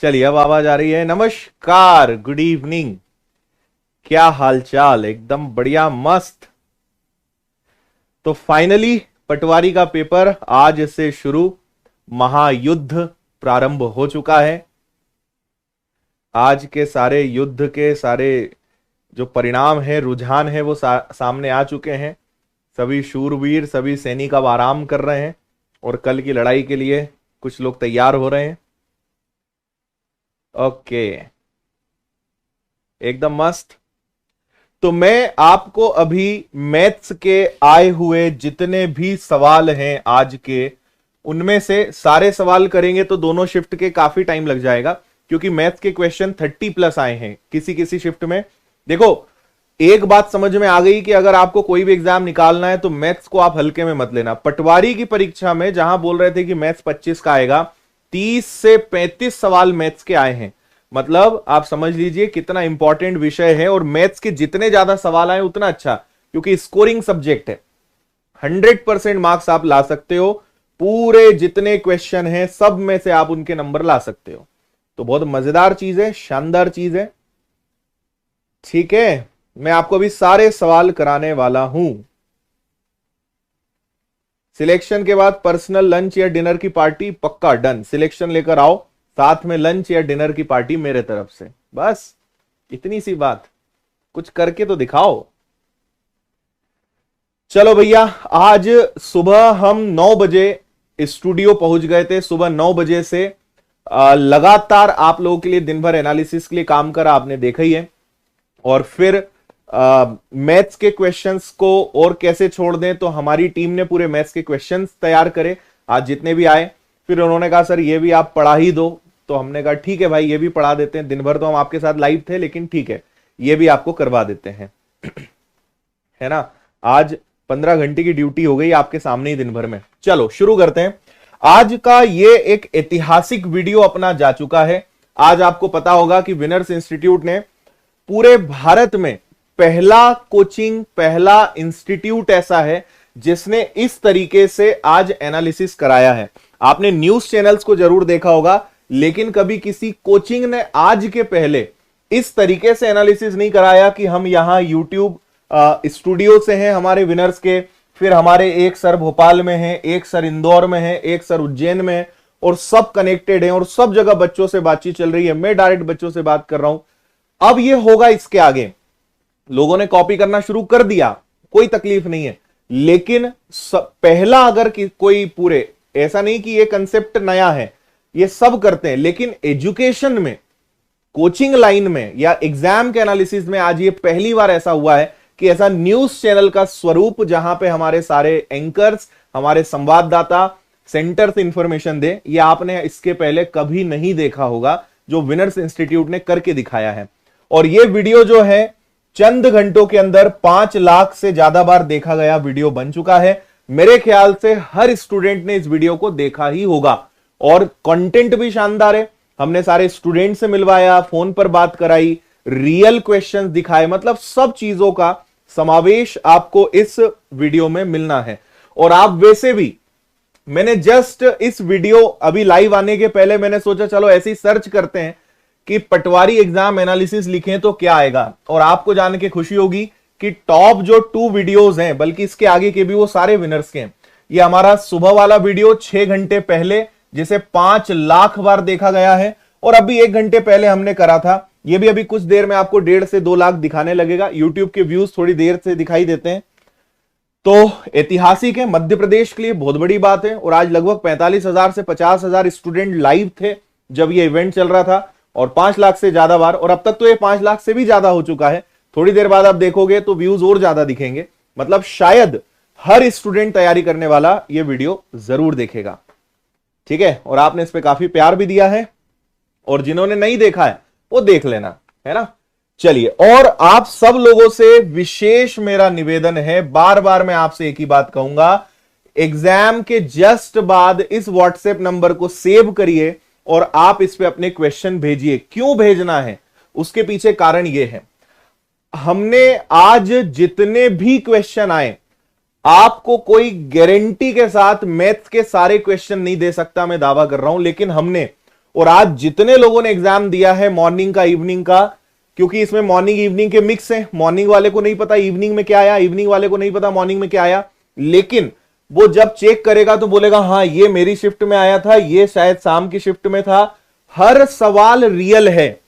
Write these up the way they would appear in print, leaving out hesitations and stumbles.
चलिए अब आवाज आ रही है। नमस्कार, गुड इवनिंग। क्या हालचाल? एकदम बढ़िया, मस्त। तो फाइनली पटवारी का पेपर आज से शुरू, महायुद्ध प्रारंभ हो चुका है। आज के सारे युद्ध के सारे जो परिणाम है, रुझान है, वो सामने आ चुके हैं। सभी शूरवीर, सभी सैनिक अब आराम कर रहे हैं और कल की लड़ाई के लिए कुछ लोग तैयार हो रहे हैं। ओके, एकदम मस्त। तो मैं आपको अभी मैथ्स के आए हुए जितने भी सवाल हैं आज के, उनमें से सारे सवाल करेंगे तो दोनों शिफ्ट के काफी टाइम लग जाएगा, क्योंकि मैथ्स के क्वेश्चन 30+ आए हैं किसी किसी शिफ्ट में। देखो, एक बात समझ में आ गई कि अगर आपको कोई भी एग्जाम निकालना है तो मैथ्स को आप हल्के में मत लेना। पटवारी की परीक्षा में जहां बोल रहे थे कि मैथ्स 25 का आएगा, 30 से 35 सवाल मैथ्स के आए हैं। मतलब आप समझ लीजिए कितना इंपॉर्टेंट विषय है, और मैथ्स के जितने ज्यादा सवाल आए उतना अच्छा, क्योंकि स्कोरिंग सब्जेक्ट है। 100% मार्क्स आप ला सकते हो। पूरे जितने क्वेश्चन हैं सब में से आप उनके नंबर ला सकते हो। तो बहुत मजेदार चीज है, शानदार चीज है। ठीक है, मैं आपको अभी सारे सवाल कराने वाला हूं। सिलेक्शन के बाद पर्सनल लंच या डिनर की पार्टी पक्का डन। सिलेक्शन लेकर आओ, साथ में लंच या डिनर की पार्टी मेरे तरफ से। बस इतनी सी बात, कुछ करके तो दिखाओ। चलो भैया, आज सुबह हम 9 बजे स्टूडियो पहुंच गए थे। सुबह 9 बजे से लगातार आप लोगों के लिए दिन भर एनालिसिस के लिए काम करा, आपने देखा ही है। और फिर मैथ्स के क्वेश्चंस को और कैसे छोड़ दें, तो हमारी टीम ने पूरे मैथ्स के क्वेश्चंस तैयार करे आज जितने भी आए। फिर उन्होंने कहा सर ये भी आप पढ़ा ही दो, तो हमने कहा ठीक है भाई, ये भी पढ़ा देते हैं। दिन भर तो हम आपके साथ लाइव थे, लेकिन ठीक है, ये भी आपको करवा देते हैं। है ना, आज 15 घंटे की ड्यूटी हो गई आपके सामने ही दिन भर में। चलो शुरू करते हैं। आज का ये एक ऐतिहासिक वीडियो अपना जा चुका है। आज आपको पता होगा कि विनर्स इंस्टीट्यूट ने पूरे भारत में पहला कोचिंग, पहला इंस्टीट्यूट ऐसा है जिसने इस तरीके से आज एनालिसिस कराया है। आपने न्यूज चैनल्स को जरूर देखा होगा, लेकिन कभी किसी कोचिंग ने आज के पहले इस तरीके से एनालिसिस नहीं कराया कि हम यहां यूट्यूब स्टूडियो से हैं हमारे विनर्स के, फिर हमारे एक सर भोपाल में हैं, एक सर इंदौर में हैं, एक सर उज्जैन में है, और सब कनेक्टेड हैं और सब जगह बच्चों से बातचीत चल रही है। मैं डायरेक्ट बच्चों से बात कर रहा हूं। अब ये होगा इसके आगे, लोगों ने कॉपी करना शुरू कर दिया, कोई तकलीफ नहीं है, लेकिन पहला अगर कोई पूरे, ऐसा नहीं कि ये कंसेप्ट नया है, ये सब करते हैं, लेकिन एजुकेशन में, कोचिंग लाइन में या एग्जाम के एनालिसिस में आज ये पहली बार ऐसा हुआ है कि ऐसा न्यूज चैनल का स्वरूप, जहां पे हमारे सारे एंकर्स, हमारे संवाददाता सेंटर से इंफॉर्मेशन दे, ये आपने इसके पहले कभी नहीं देखा होगा, जो विनर्स इंस्टीट्यूट ने करके दिखाया है। और ये वीडियो जो है चंद घंटों के अंदर 5 लाख से ज्यादा बार देखा गया वीडियो बन चुका है। मेरे ख्याल से हर स्टूडेंट ने इस वीडियो को देखा ही होगा, और कंटेंट भी शानदार है। हमने सारे स्टूडेंट से मिलवाया, फोन पर बात कराई, रियल क्वेश्चंस दिखाए, मतलब सब चीजों का समावेश आपको इस वीडियो में मिलना है। और आप वैसे भी, मैंने जस्ट इस वीडियो अभी लाइव आने के पहले मैंने सोचा चलो ऐसे ही सर्च करते हैं कि पटवारी एग्जाम एनालिसिस लिखें तो क्या आएगा, और आपको जान के खुशी होगी कि टॉप जो 2 वीडियोस हैं, बल्कि इसके आगे के भी, वो सारे विनर्स के हैं। ये हमारा सुबह वाला वीडियो 6 घंटे पहले, जिसे 5 लाख बार देखा गया है, और अभी 1 घंटे पहले हमने करा था, ये भी अभी कुछ देर में आपको 1.5 से 2 लाख दिखाने लगेगा। यूट्यूब के व्यूज थोड़ी देर से दिखाई देते हैं। तो ऐतिहासिक है, मध्य प्रदेश के लिए बहुत बड़ी बात है। और आज लगभग 45,000 से 50,000 स्टूडेंट लाइव थे जब ये इवेंट चल रहा था, और 5 लाख से ज्यादा बार, और अब तक तो ये 5 लाख से भी ज्यादा हो चुका है। थोड़ी देर बाद आप देखोगे तो व्यूज और ज्यादा दिखेंगे। मतलब शायद हर स्टूडेंट तैयारी करने वाला ये वीडियो जरूर देखेगा। ठीक है, और आपने इस पे काफी प्यार भी दिया है, और जिन्होंने नहीं देखा है वो देख लेना, है ना। चलिए, और आप सब लोगों से विशेष मेरा निवेदन है, बार बार मैं आपसे एक ही बात कहूंगा, एग्जाम के जस्ट बाद इस व्हाट्सएप नंबर को सेव करिए और आप इस पे अपने क्वेश्चन भेजिए। क्यों भेजना है, उसके पीछे कारण यह है, हमने आज जितने भी क्वेश्चन आए, आपको कोई गारंटी के साथ मैथ्स के सारे क्वेश्चन नहीं दे सकता, मैं दावा कर रहा हूं, लेकिन हमने और आज जितने लोगों ने एग्जाम दिया है मॉर्निंग का, इवनिंग का, क्योंकि इसमें मॉर्निंग इवनिंग के मिक्स है, मॉर्निंग वाले को नहीं पता इवनिंग में क्या आया, इवनिंग वाले को नहीं पता मॉर्निंग में क्या आया, लेकिन वो जब चेक करेगा तो बोलेगा हाँ ये मेरी शिफ्ट में आया था, ये शायद शाम की शिफ्ट में था। हर सवाल रियल है।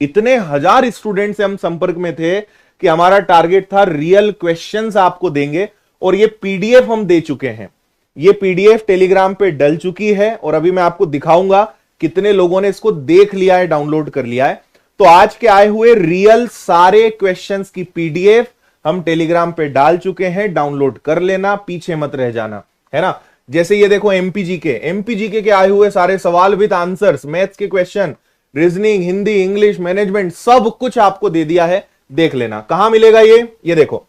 इतने हजार स्टूडेंट से हम संपर्क में थे कि हमारा टारगेट था रियल क्वेश्चंस आपको देंगे, और ये पीडीएफ हम दे चुके हैं। ये पीडीएफ टेलीग्राम पे डल चुकी है और अभी मैं आपको दिखाऊंगा कितने लोगों ने इसको देख लिया है, डाउनलोड कर लिया है। तो आज के आए हुए रियल सारे क्वेश्चंस की पीडीएफ हम टेलीग्राम पे डाल चुके हैं, डाउनलोड कर लेना, पीछे मत रह जाना, है ना। जैसे ये देखो एमपीजीके के आए हुए सारे सवाल विद आंसर्स, मैथ्स के question, reasoning, Hindi, English, management, सब कुछ आपको दे दिया है, देख लेना। कहां मिलेगा ये देखो,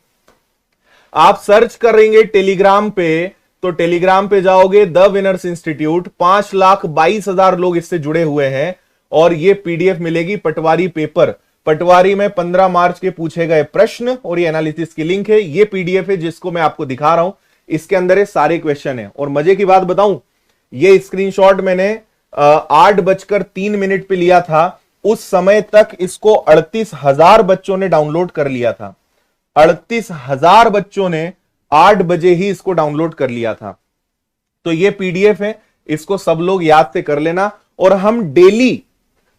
आप सर्च करेंगे टेलीग्राम पे, तो टेलीग्राम पे जाओगे द विनर्स इंस्टीट्यूट, 5,22,000 लोग इससे जुड़े हुए हैं, और ये पीडीएफ मिलेगी पटवारी पेपर, पटवारी में 15 मार्च के पूछे गए प्रश्न, और ये एनालिसिस की लिंक है। ये पीडीएफ है जिसको मैं आपको दिखा रहा हूं, इसके अंदर ये सारे क्वेश्चन है। और मजे की बात बताऊं, ये स्क्रीनशॉट मैंने 8:03 पे लिया था, उस समय तक इसको 38,000 बच्चों ने डाउनलोड कर लिया था। 38,000 बच्चों ने 8 बजे ही इसको डाउनलोड कर लिया था। तो ये पीडीएफ है, इसको सब लोग याद से कर लेना, और हम डेली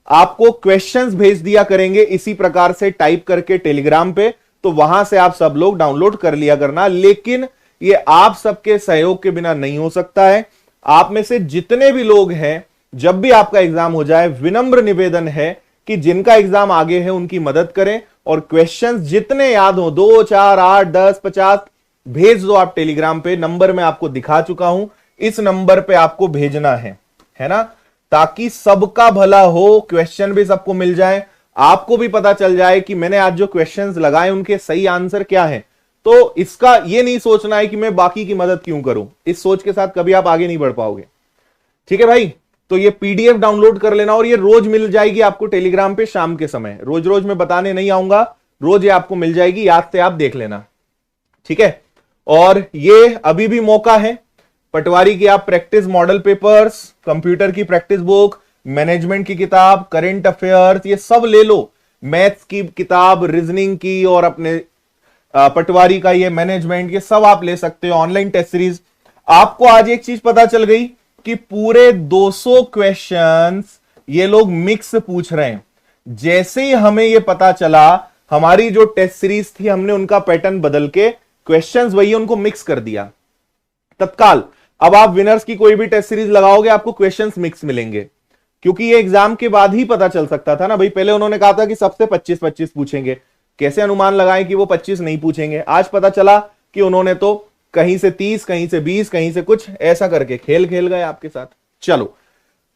आपको क्वेश्चंस भेज दिया करेंगे इसी प्रकार से टाइप करके टेलीग्राम पे, तो वहां से आप सब लोग डाउनलोड कर लिया करना। लेकिन ये आप सबके सहयोग के बिना नहीं हो सकता है। आप में से जितने भी लोग हैं, जब भी आपका एग्जाम हो जाए, विनम्र निवेदन है कि जिनका एग्जाम आगे है उनकी मदद करें, और क्वेश्चंस जितने याद हो, 2, 4, 8, 10, 50 भेज दो आप टेलीग्राम पे। नंबर मैं आपको दिखा चुका हूं, इस नंबर पे आपको भेजना है ना, ताकि सबका भला हो, क्वेश्चन भी सबको मिल जाए, आपको भी पता चल जाए कि मैंने आज जो क्वेश्चंस लगाए उनके सही आंसर क्या है। तो इसका ये नहीं सोचना है कि मैं बाकी की मदद क्यों करूं, इस सोच के साथ कभी आप आगे नहीं बढ़ पाओगे। ठीक है भाई, तो ये पीडीएफ डाउनलोड कर लेना, और ये रोज मिल जाएगी आपको टेलीग्राम पे शाम के समय। रोज रोज मैं बताने नहीं आऊंगा, रोज ये आपको मिल जाएगी, याद से आप देख लेना, ठीक है। और ये अभी भी मौका है, पटवारी की आप प्रैक्टिस मॉडल पेपर्स, कंप्यूटर की प्रैक्टिस बुक, मैनेजमेंट की किताब, करंट अफेयर्स, ये सब ले लो। मैथ्स की किताब, रीजनिंग की, और अपने पटवारी का ये मैनेजमेंट, ये सब आप ले सकते हो। Online test series. आपको आज एक चीज पता चल गई कि पूरे 200 क्वेश्चंस ये लोग मिक्स पूछ रहे हैं। जैसे ही हमें ये पता चला, हमारी जो टेस्ट सीरीज थी, हमने उनका पैटर्न बदल के क्वेश्चंस वही उनको मिक्स कर दिया तत्काल। अब आप विनर्स की कोई भी टेस्ट सीरीज लगाओगे, आपको क्वेश्चंस मिक्स मिलेंगे, क्योंकि ये एग्जाम के बाद ही पता चल सकता था ना भाई। पहले उन्होंने कहा था कि सबसे 25-25 पूछेंगे, कैसे अनुमान लगाएं कि वो 25 नहीं पूछेंगे। आज पता चला कि उन्होंने तो कहीं से 30, कहीं से 20, कहीं से कुछ, ऐसा करके खेल खेल गए आपके साथ। चलो,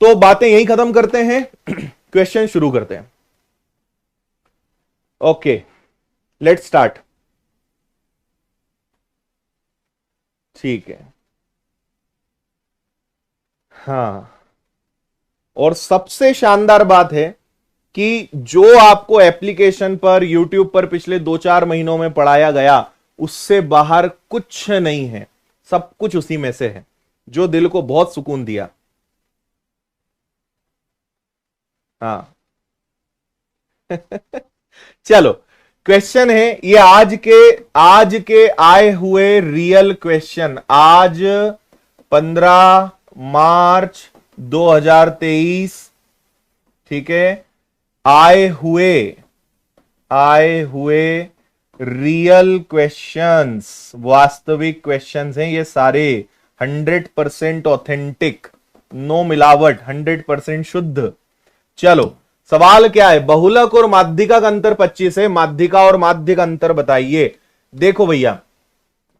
तो बातें यही खत्म करते हैं, क्वेश्चन शुरू करते हैं। Okay, let's start. ठीक है, हाँ, और सबसे शानदार बात है कि जो आपको एप्लीकेशन पर, यूट्यूब पर पिछले 2-4 महीनों में पढ़ाया गया, उससे बाहर कुछ नहीं है, सब कुछ उसी में से है, जो दिल को बहुत सुकून दिया। हाँ चलो, क्वेश्चन है ये आज के आए हुए रियल क्वेश्चन, आज 15 मार्च 2023, ठीक है। आए हुए रियल क्वेश्चंस, वास्तविक क्वेश्चंस हैं ये सारे, 100% ऑथेंटिक, नो मिलावट, 100% शुद्ध। चलो, सवाल क्या है? बहुलक और माध्यिका का अंतर 25 है, माध्यिका और माध्य का अंतर बताइए। देखो भैया,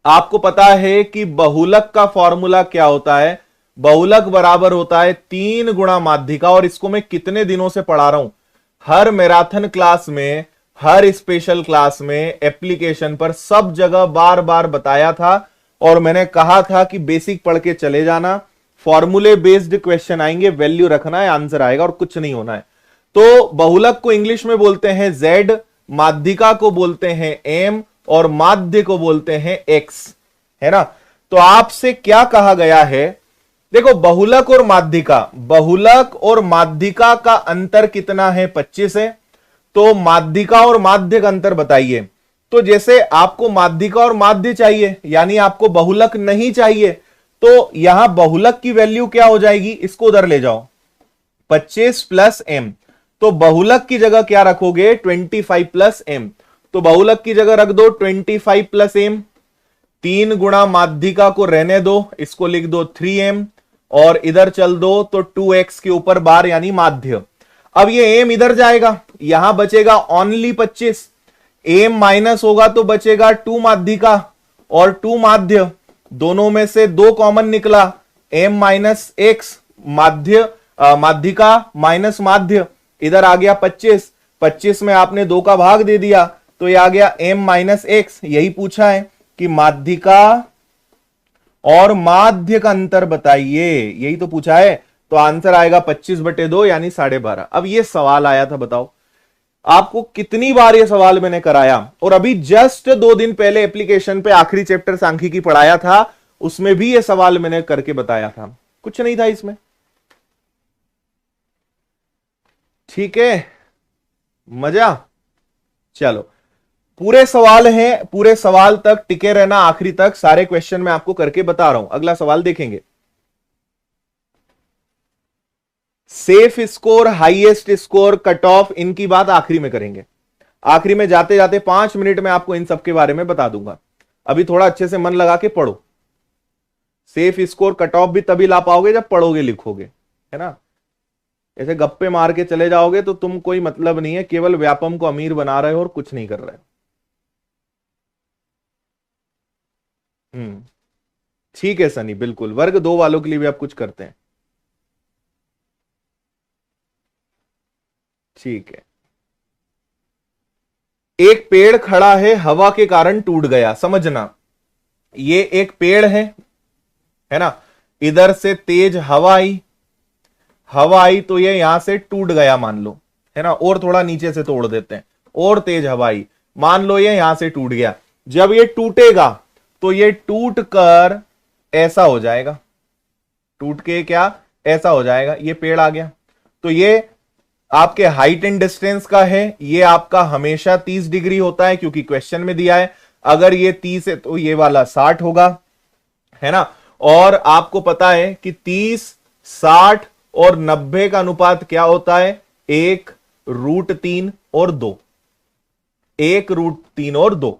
आपको पता है कि बहुलक का फॉर्मूला क्या होता है? बहुलक बराबर होता है 3 गुणा माध्यिका, और इसको मैं कितने दिनों से पढ़ा रहा हूं, हर मैराथन क्लास में, हर स्पेशल क्लास में, एप्लीकेशन पर, सब जगह बार बार बताया था। और मैंने कहा था कि बेसिक पढ़ के चले जाना, फॉर्मूले बेस्ड क्वेश्चन आएंगे, वैल्यू रखना है, आंसर आएगा, और कुछ नहीं होना है। तो बहुलक को इंग्लिश में बोलते हैं Z, माध्यिका को बोलते हैं M, और माध्य को बोलते हैं X, है ना। तो आपसे क्या कहा गया है देखो बहुलक और माध्यिका, बहुलक और माध्यिका का अंतर कितना है? 25 है। तो माध्यिका और माध्य का अंतर बताइए। तो जैसे आपको माध्यिका और माध्य चाहिए, यानी आपको बहुलक नहीं चाहिए, तो यहां बहुलक की वैल्यू क्या हो जाएगी? इसको उधर ले जाओ, 25 प्लस एम। तो बहुलक की जगह क्या रखोगे? 25 प्लस एम। तो बहुलक की जगह रख दो 25 प्लस एम। 3 गुणा माध्यिका को रहने दो, इसको लिख दो 3m, और इधर चल दो तो 2x के ऊपर बार यानी माध्य। अब ये एम इधर जाएगा, यहां बचेगा ओनली 25। एम माइनस होगा तो बचेगा 2 माध्यिका और 2 माध्य, दोनों में से 2 कॉमन निकला, एम माइनस एक्स, माध्य माध्यिका माइनस माध्य, इधर आ गया 25। 25 में आपने 2 का भाग दे दिया तो ये आ गया एम माइनस एक्स। यही पूछा है कि माध्यिका और माध्य का अंतर बताइए, यही तो पूछा है। तो आंसर आएगा 25/2 यानी 12.5। अब ये सवाल आया था, बताओ आपको कितनी बार ये सवाल मैंने कराया, और अभी जस्ट 2 दिन पहले एप्लीकेशन पे आखिरी चैप्टर सांख्यिकी पढ़ाया था, उसमें भी ये सवाल मैंने करके बताया था, कुछ नहीं था इसमें। ठीक है, मजा। चलो पूरे सवाल हैं, पूरे सवाल तक टिके रहना, आखिरी तक सारे क्वेश्चन मैं आपको करके बता रहा हूं। अगला सवाल देखेंगे, safe score, highest score, cut off, इनकी बात आखिरी में करेंगे। आखिरी में जाते जाते 5 मिनट में आपको इन सब के बारे में बता दूंगा। अभी थोड़ा अच्छे से मन लगा के पढ़ो। सेफ स्कोर कट ऑफ भी तभी ला पाओगे जब पढ़ोगे लिखोगे, है ना। ऐसे गप्पे मार के चले जाओगे तो तुम कोई मतलब नहीं है, केवल व्यापम को अमीर बना रहे हो और कुछ नहीं कर रहे हो। ठीक है सनी, बिल्कुल वर्ग 2 वालों के लिए भी आप कुछ करते हैं। ठीक है, एक पेड़ खड़ा है, हवा के कारण टूट गया। समझना, ये एक पेड़ है ना, इधर से तेज हवा आई तो ये यहां से टूट गया मान लो, है ना। और थोड़ा नीचे से तोड़ देते हैं, और तेज हवा आई, मान लो ये यहां से टूट गया। जब ये टूटेगा तो ये टूट कर ऐसा हो जाएगा, टूट के क्या ऐसा हो जाएगा, ये पेड़ आ गया। तो ये आपके हाइट एंड डिस्टेंस का है, ये आपका हमेशा 30 डिग्री होता है क्योंकि क्वेश्चन में दिया है। अगर ये 30 है तो ये वाला 60 होगा, है ना। और आपको पता है कि 30, 60 और 90 का अनुपात क्या होता है? 1√3 और 2, 1√3 और 2।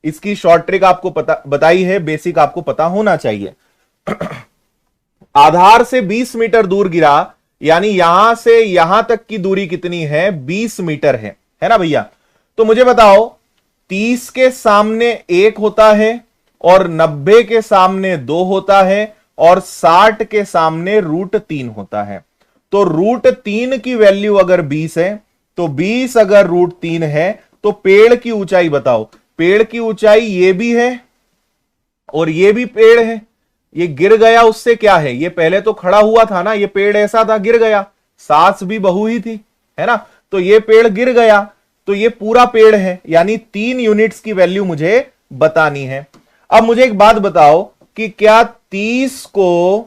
इसकी शॉर्ट ट्रिक आपको पता बताई है, बेसिक आपको पता होना चाहिए। आधार से 20 मीटर दूर गिरा, यानी यहां से यहां तक की दूरी कितनी है? 20 मीटर है ना भैया। तो मुझे बताओ 30 के सामने 1 होता है और 90 के सामने 2 होता है और 60 के सामने √3 होता है। तो √3 की वैल्यू अगर 20 है तो 20 अगर √3 है तो पेड़ की ऊंचाई बताओ। पेड़ की ऊंचाई ये भी है और ये भी पेड़ है, ये गिर गया उससे क्या है? ये पहले तो खड़ा हुआ था ना, ये पेड़ ऐसा था, गिर गया, सास भी बहू ही थी, है ना। तो ये पेड़ गिर गया तो ये पूरा पेड़ है, यानी 3 यूनिट्स की वैल्यू मुझे बतानी है। अब मुझे एक बात बताओ कि क्या 3 को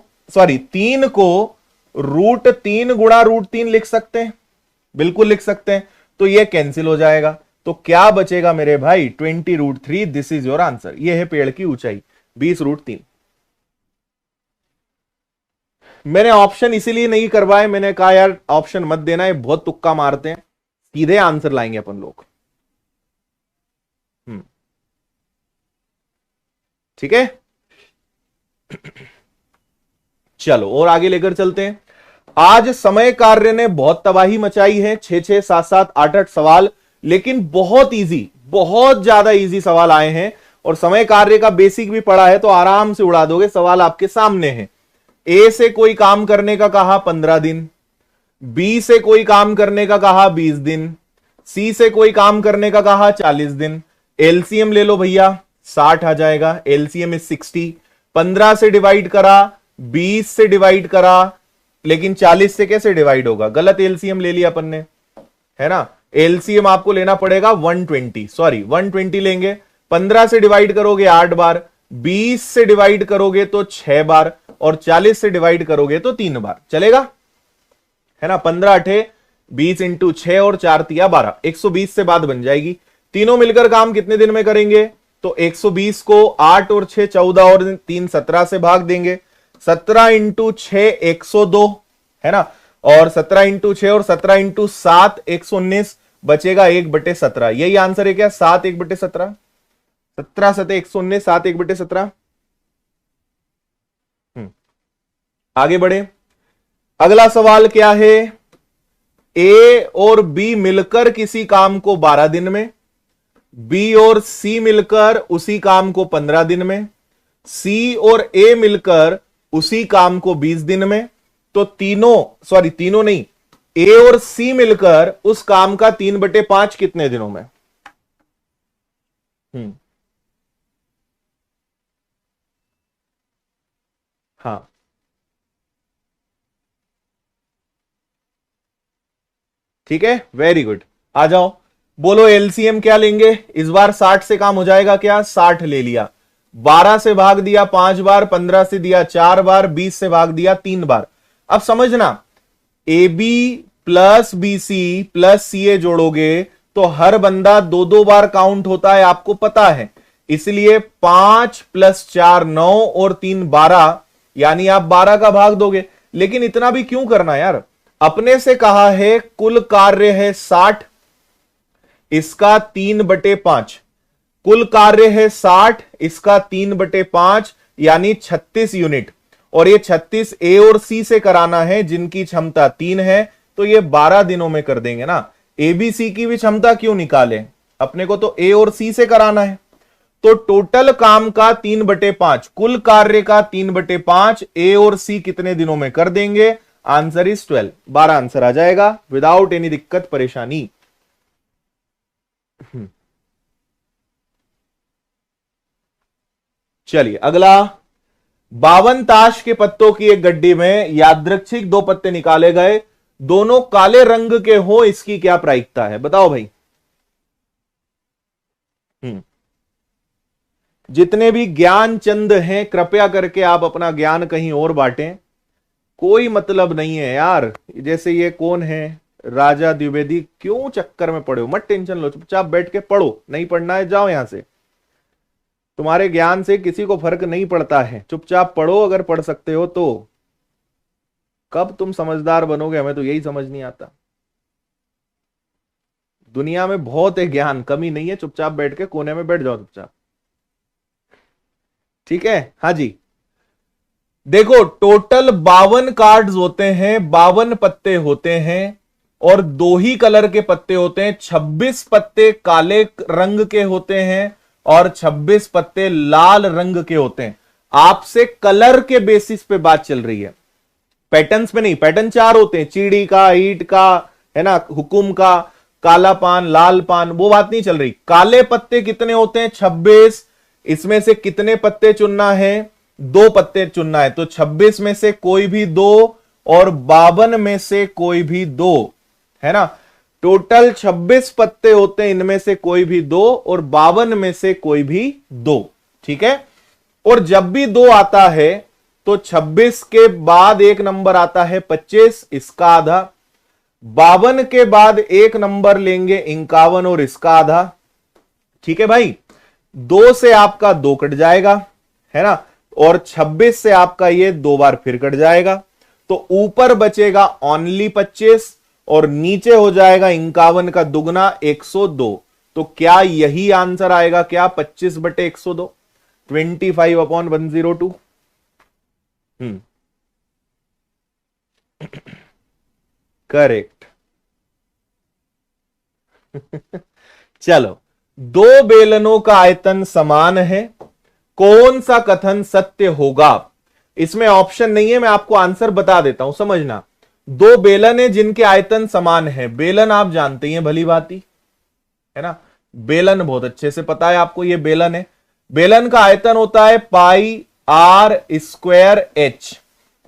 √3 गुणा √3 लिख सकते हैं? बिल्कुल लिख सकते हैं। तो ये कैंसिल हो जाएगा, तो क्या बचेगा मेरे भाई? 20√3। This is your answer. ये है पेड़ की ऊंचाई 20√3। मैंने ऑप्शन इसीलिए नहीं करवाए, मैंने कहा यार ऑप्शन मत देना, ये बहुत तुक्का मारते हैं, सीधे आंसर लाएंगे अपन लोग। ठीक है, चलो और आगे लेकर चलते हैं। आज समय कार्य ने बहुत तबाही मचाई है, 6-6, 7-7, 8-8 सवाल, लेकिन बहुत इजी, बहुत ज्यादा इजी सवाल आए हैं। और समय कार्य का बेसिक भी पढ़ा है तो आराम से उड़ा दोगे। सवाल आपके सामने है। ए से कोई काम करने का कहा 15 दिन, बी से कोई काम करने का कहा 20 दिन, सी से कोई काम करने का कहा 40 दिन। एलसीएम ले लो भैया, 60 आ जाएगा। LCM is 60। 15 से डिवाइड करा, 20 से डिवाइड करा, लेकिन 40 से कैसे डिवाइड होगा? गलत एलसीएम ले लिया अपन ने, है ना। एलसीएम आपको लेना पड़ेगा 120 लेंगे। 15 से डिवाइड करोगे 8 बार, 20 से डिवाइड करोगे तो 6 बार, और 40 से डिवाइड करोगे तो 3 बार चलेगा, है ना। 15 अठे 20 इंटू 6 और 4 तिया 12, 120 से बात बन जाएगी। तीनों मिलकर काम कितने दिन में करेंगे? तो 120 को 8 और 6 14 और 3 17 से भाग देंगे। 17 इंटू 6 102, है ना, और 17 इंटू 6 और 17 इंटू 7 119, बचेगा 1/17। यही आंसर है क्या? 7 1/17, 17 7 119, 7 1/17। आगे बढ़े। अगला सवाल क्या है? ए और बी मिलकर किसी काम को 12 दिन में, बी और सी मिलकर उसी काम को 15 दिन में, सी और ए मिलकर उसी काम को 20 दिन में, तो तीनों नहीं, ए और सी मिलकर उस काम का 3/5 कितने दिनों में? हाँ, ठीक है, वेरी गुड। आ जाओ, बोलो एलसीएम क्या लेंगे इस बार? 60 से काम हो जाएगा क्या? 60 ले लिया। 12 से भाग दिया 5 बार, 15 से दिया 4 बार, 20 से भाग दिया 3 बार। अब समझना, A B plus B C plus C A जोड़ोगे तो हर बंदा 2-2 बार काउंट होता है, आपको पता है। इसलिए 5 + 4 9 और 3 12, यानी आप 12 का भाग दोगे। लेकिन इतना भी क्यों करना यार? अपने से कहा है कुल कार्य है 60, इसका 3/5, कुल कार्य है 60, इसका 3/5, यानी 36 यूनिट। और ये 36 ए और सी से कराना है जिनकी क्षमता 3 है, तो ये 12 दिनों में कर देंगे ना। ए बी सी की भी क्षमता क्यों निकाले? अपने को तो ए और सी से कराना है। तो टोटल काम का 3/5, कुल कार्य का 3/5 ए और सी कितने दिनों में कर देंगे? आंसर इज 12, 12 आंसर आ जाएगा विदाउट एनी दिक्कत परेशानी। चलिए अगला। 52 ताश के पत्तों की एक गड्डी में यादृच्छिक 2 पत्ते निकाले गए, दोनों काले रंग के हो, इसकी क्या प्रायिकता है? बताओ भाई। जितने भी ज्ञान चंद हैं, कृपया करके आप अपना ज्ञान कहीं और बांटें, कोई मतलब नहीं है यार। जैसे ये कौन है, राजा द्विवेदी, क्यों चक्कर में पड़े हो? मत टेंशन लो, चुपचाप बैठ के पढ़ो। नहीं पढ़ना है जाओ यहां से, तुम्हारे ज्ञान से किसी को फर्क नहीं पड़ता है। चुपचाप पढ़ो अगर पढ़ सकते हो तो। कब तुम समझदार बनोगे, हमें तो यही समझ नहीं आता। दुनिया में बहुत है ज्ञान, कमी नहीं है। चुपचाप बैठ के कोने में बैठ जाओ चुपचाप, ठीक है? हाँ जी, देखो टोटल 52 कार्ड्स होते हैं, 52 पत्ते होते हैं, और 2 ही कलर के पत्ते होते हैं। 26 पत्ते काले रंग के होते हैं और 26 पत्ते लाल रंग के होते हैं। आपसे कलर के बेसिस पे बात चल रही है, पैटर्न्स पे नहीं। पैटर्न 4 होते हैं, चीड़ी का, ईट का, है ना, हुकुम का, काला पान, लाल पान, वो बात नहीं चल रही। काले पत्ते कितने होते हैं? 26। इसमें से कितने पत्ते चुनना है? 2 पत्ते चुनना है। तो 26 में से कोई भी 2 और 52 में से कोई भी 2, है ना। टोटल 26 पत्ते होते हैं, इनमें से कोई भी 2 और 52 में से कोई भी 2, ठीक है। और जब भी 2 आता है तो 26 के बाद एक नंबर आता है 25, इसका आधा। 52 के बाद एक नंबर लेंगे 51 और इसका आधा, ठीक है भाई। 2 से आपका 2 कट जाएगा, है ना, और 26 से आपका ये 2 बार फिर कट जाएगा। तो ऊपर बचेगा ओनली 25 और नीचे हो जाएगा 51 का दुगना 102। तो क्या यही आंसर आएगा क्या? 25/102, 25/102। करेक्ट। चलो, 2 बेलनों का आयतन समान है, कौन सा कथन सत्य होगा? इसमें ऑप्शन नहीं है, मैं आपको आंसर बता देता हूं, समझना। 2 बेलन है जिनके आयतन समान है। बेलन आप जानते ही हैं भली भांति, है ना। बेलन बहुत अच्छे से पता है आपको, ये बेलन है। बेलन का आयतन होता है πr²h।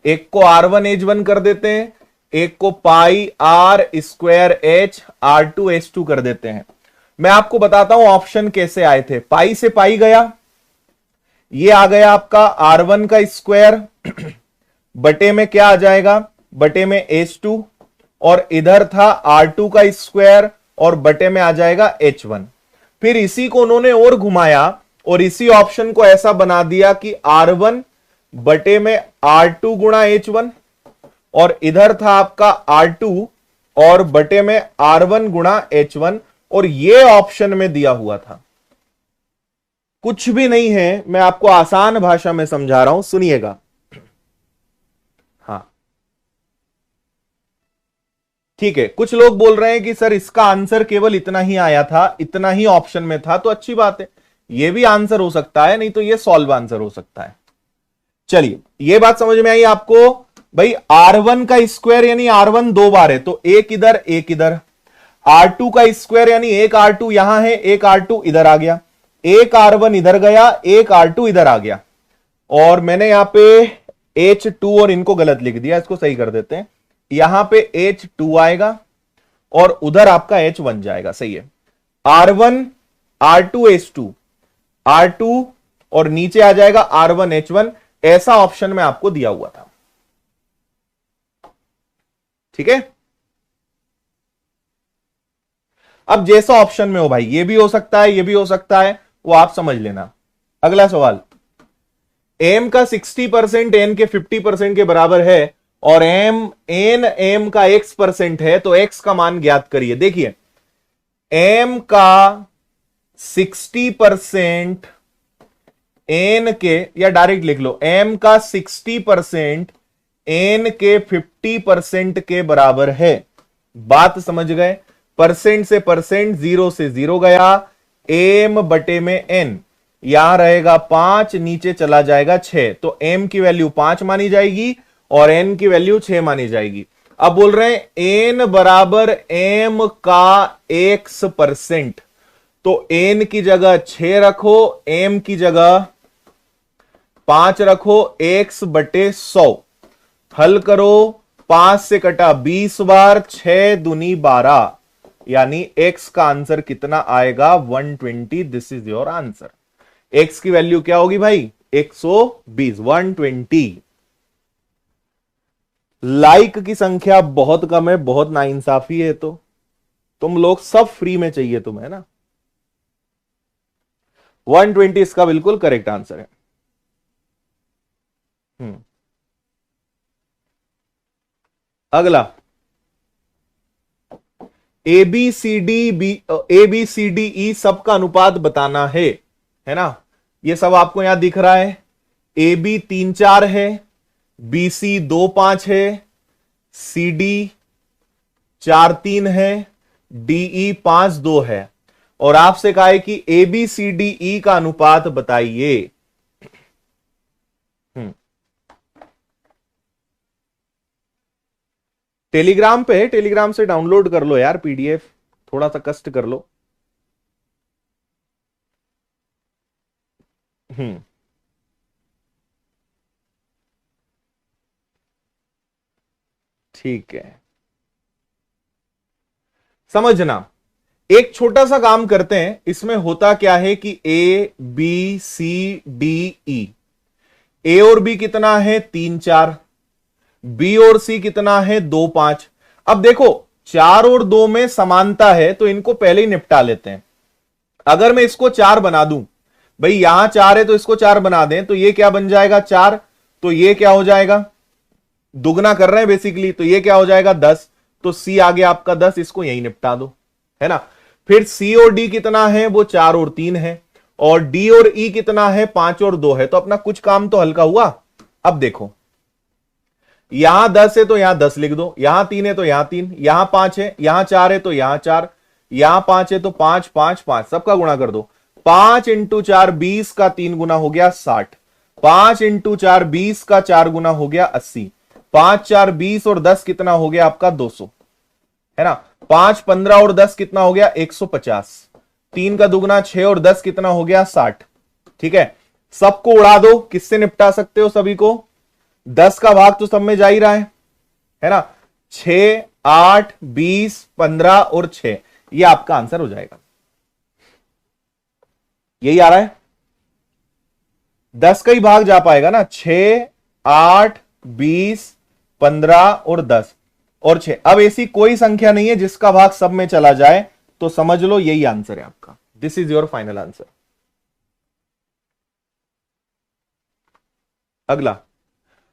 एक को r1h1 कर देते हैं, एक को πr²h r2h2 कर देते हैं। मैं आपको बताता हूं ऑप्शन कैसे आए थे। पाई से पाई गया, ये आ गया आपका r1 का स्क्वायर बटे में क्या आ जाएगा, बटे में H2, और इधर था R2 का स्क्वायर, और बटे में आ जाएगा H1। फिर इसी को उन्होंने और घुमाया और इसी ऑप्शन को ऐसा बना दिया कि R1 बटे में R2 गुणा H1, और इधर था आपका R2 और बटे में R1 गुणा H1, और ये ऑप्शन में दिया हुआ था। कुछ भी नहीं है, मैं आपको आसान भाषा में समझा रहा हूं, सुनिएगा। हाँ ठीक है, कुछ लोग बोल रहे हैं कि सर इसका आंसर केवल इतना ही आया था, इतना ही ऑप्शन में था, तो अच्छी बात है, ये भी आंसर हो सकता है, नहीं तो ये सॉल्व आंसर हो सकता है। चलिए ये बात समझ में आई आपको। भाई R1 का स्क्वायर यानी R1 दो बार है, तो एक इधर एक इधर। R2 का स्क्वायर यानी एक R2 यहां है, एक R2 इधर आ गया, एक R1 इधर गया, एक R2 इधर आ गया, और मैंने यहां पे H2 और इनको गलत लिख दिया, इसको सही कर देते हैं। यहां पे H2 आएगा और उधर आपका H बन जाएगा, सही है। R1 R2 H2, R2 और नीचे आ जाएगा R1 H1, ऐसा ऑप्शन में आपको दिया हुआ था। ठीक है, अब जैसा ऑप्शन में हो भाई, ये भी हो सकता है, ये भी हो सकता है, वो आप समझ लेना। अगला सवाल, एम का 60% एन के 50% के बराबर है और एम का x% है, तो x का मान ज्ञात करिए। देखिए एम का 60% एन के, या डायरेक्ट लिख लो, एम का 60% एन के 50% के बराबर है। बात समझ गए, परसेंट से परसेंट, जीरो से जीरो गया, एम बटे में एन, यहां रहेगा 5, नीचे चला जाएगा 6, तो एम की वैल्यू 5 मानी जाएगी और एन की वैल्यू 6 मानी जाएगी। अब बोल रहे हैं एन बराबर एम का x%, तो एन की जगह 6 रखो, एम की जगह 5 रखो, x बटे 100, हल करो, 5 से कटा 20 बार, 6 दूनी 12, यानी x का आंसर कितना आएगा, 120। This is your answer. x की वैल्यू क्या होगी भाई, 120, 120। लाइक की संख्या बहुत कम है, बहुत नाइंसाफी है, तो तुम लोग सब फ्री में चाहिए तुम्हें ना। 120 इसका बिल्कुल करेक्ट आंसर है। अगला, A B C D E सबका अनुपात बताना है ना। ये सब आपको यहां दिख रहा है, ए बी 3 4 है, बी सी 2 5 है, सी डी 4 3 है, डीई 5 2 है, और आपसे कहा है कि A B C D E का अनुपात बताइए। टेलीग्राम पे, टेलीग्राम से डाउनलोड कर लो यार पीडीएफ, थोड़ा सा कष्ट कर लो। ठीक है, समझना। एक छोटा सा काम करते हैं, इसमें होता क्या है कि A B C D E, ए और बी कितना है 3 4, बी और सी कितना है 2 5। अब देखो 4 और 2 में समानता है, तो इनको पहले ही निपटा लेते हैं। अगर मैं इसको 4 बना दूं, भाई यहां 4 है तो इसको 4 बना दें, तो ये क्या बन जाएगा 4, तो ये क्या हो जाएगा, दुगना कर रहे हैं बेसिकली, तो ये क्या हो जाएगा 10, तो सी आ गया आपका 10, इसको यही निपटा दो, है ना। फिर सी और डी कितना है, वो 4 और 3 है, और डी और ई कितना है 5 और 2 है, तो अपना कुछ काम तो हल्का हुआ। अब देखो यहां 10 है तो यहां 10 लिख दो, यहां 3 है तो यहां 3, यहां 5 है, यहां 4 है तो यहां 4, यहां 5 है तो 5 5 5, सबका गुणा कर दो। 5 इंटू 4 20 का 3 गुना हो गया 60, 5 इंटू 4 20 का 4 गुना हो गया 80, 5 4 20 और 10 कितना हो गया आपका 200, है ना। 5 15 और 10 कितना हो गया 150, 3 का दुगना 6 और 10 कितना हो गया 60। ठीक है, सबको उड़ा दो, किससे निपटा सकते हो सभी को, 10 का भाग तो सब में जा ही रहा है ना। 6 8 20 15 और 6, ये आपका आंसर हो जाएगा। यही आ रहा है, 10 का ही भाग जा पाएगा ना, 6 8 20, 15 और 10 और 6। अब ऐसी कोई संख्या नहीं है जिसका भाग सब में चला जाए, तो समझ लो यही आंसर है आपका। This is your final answer. अगला,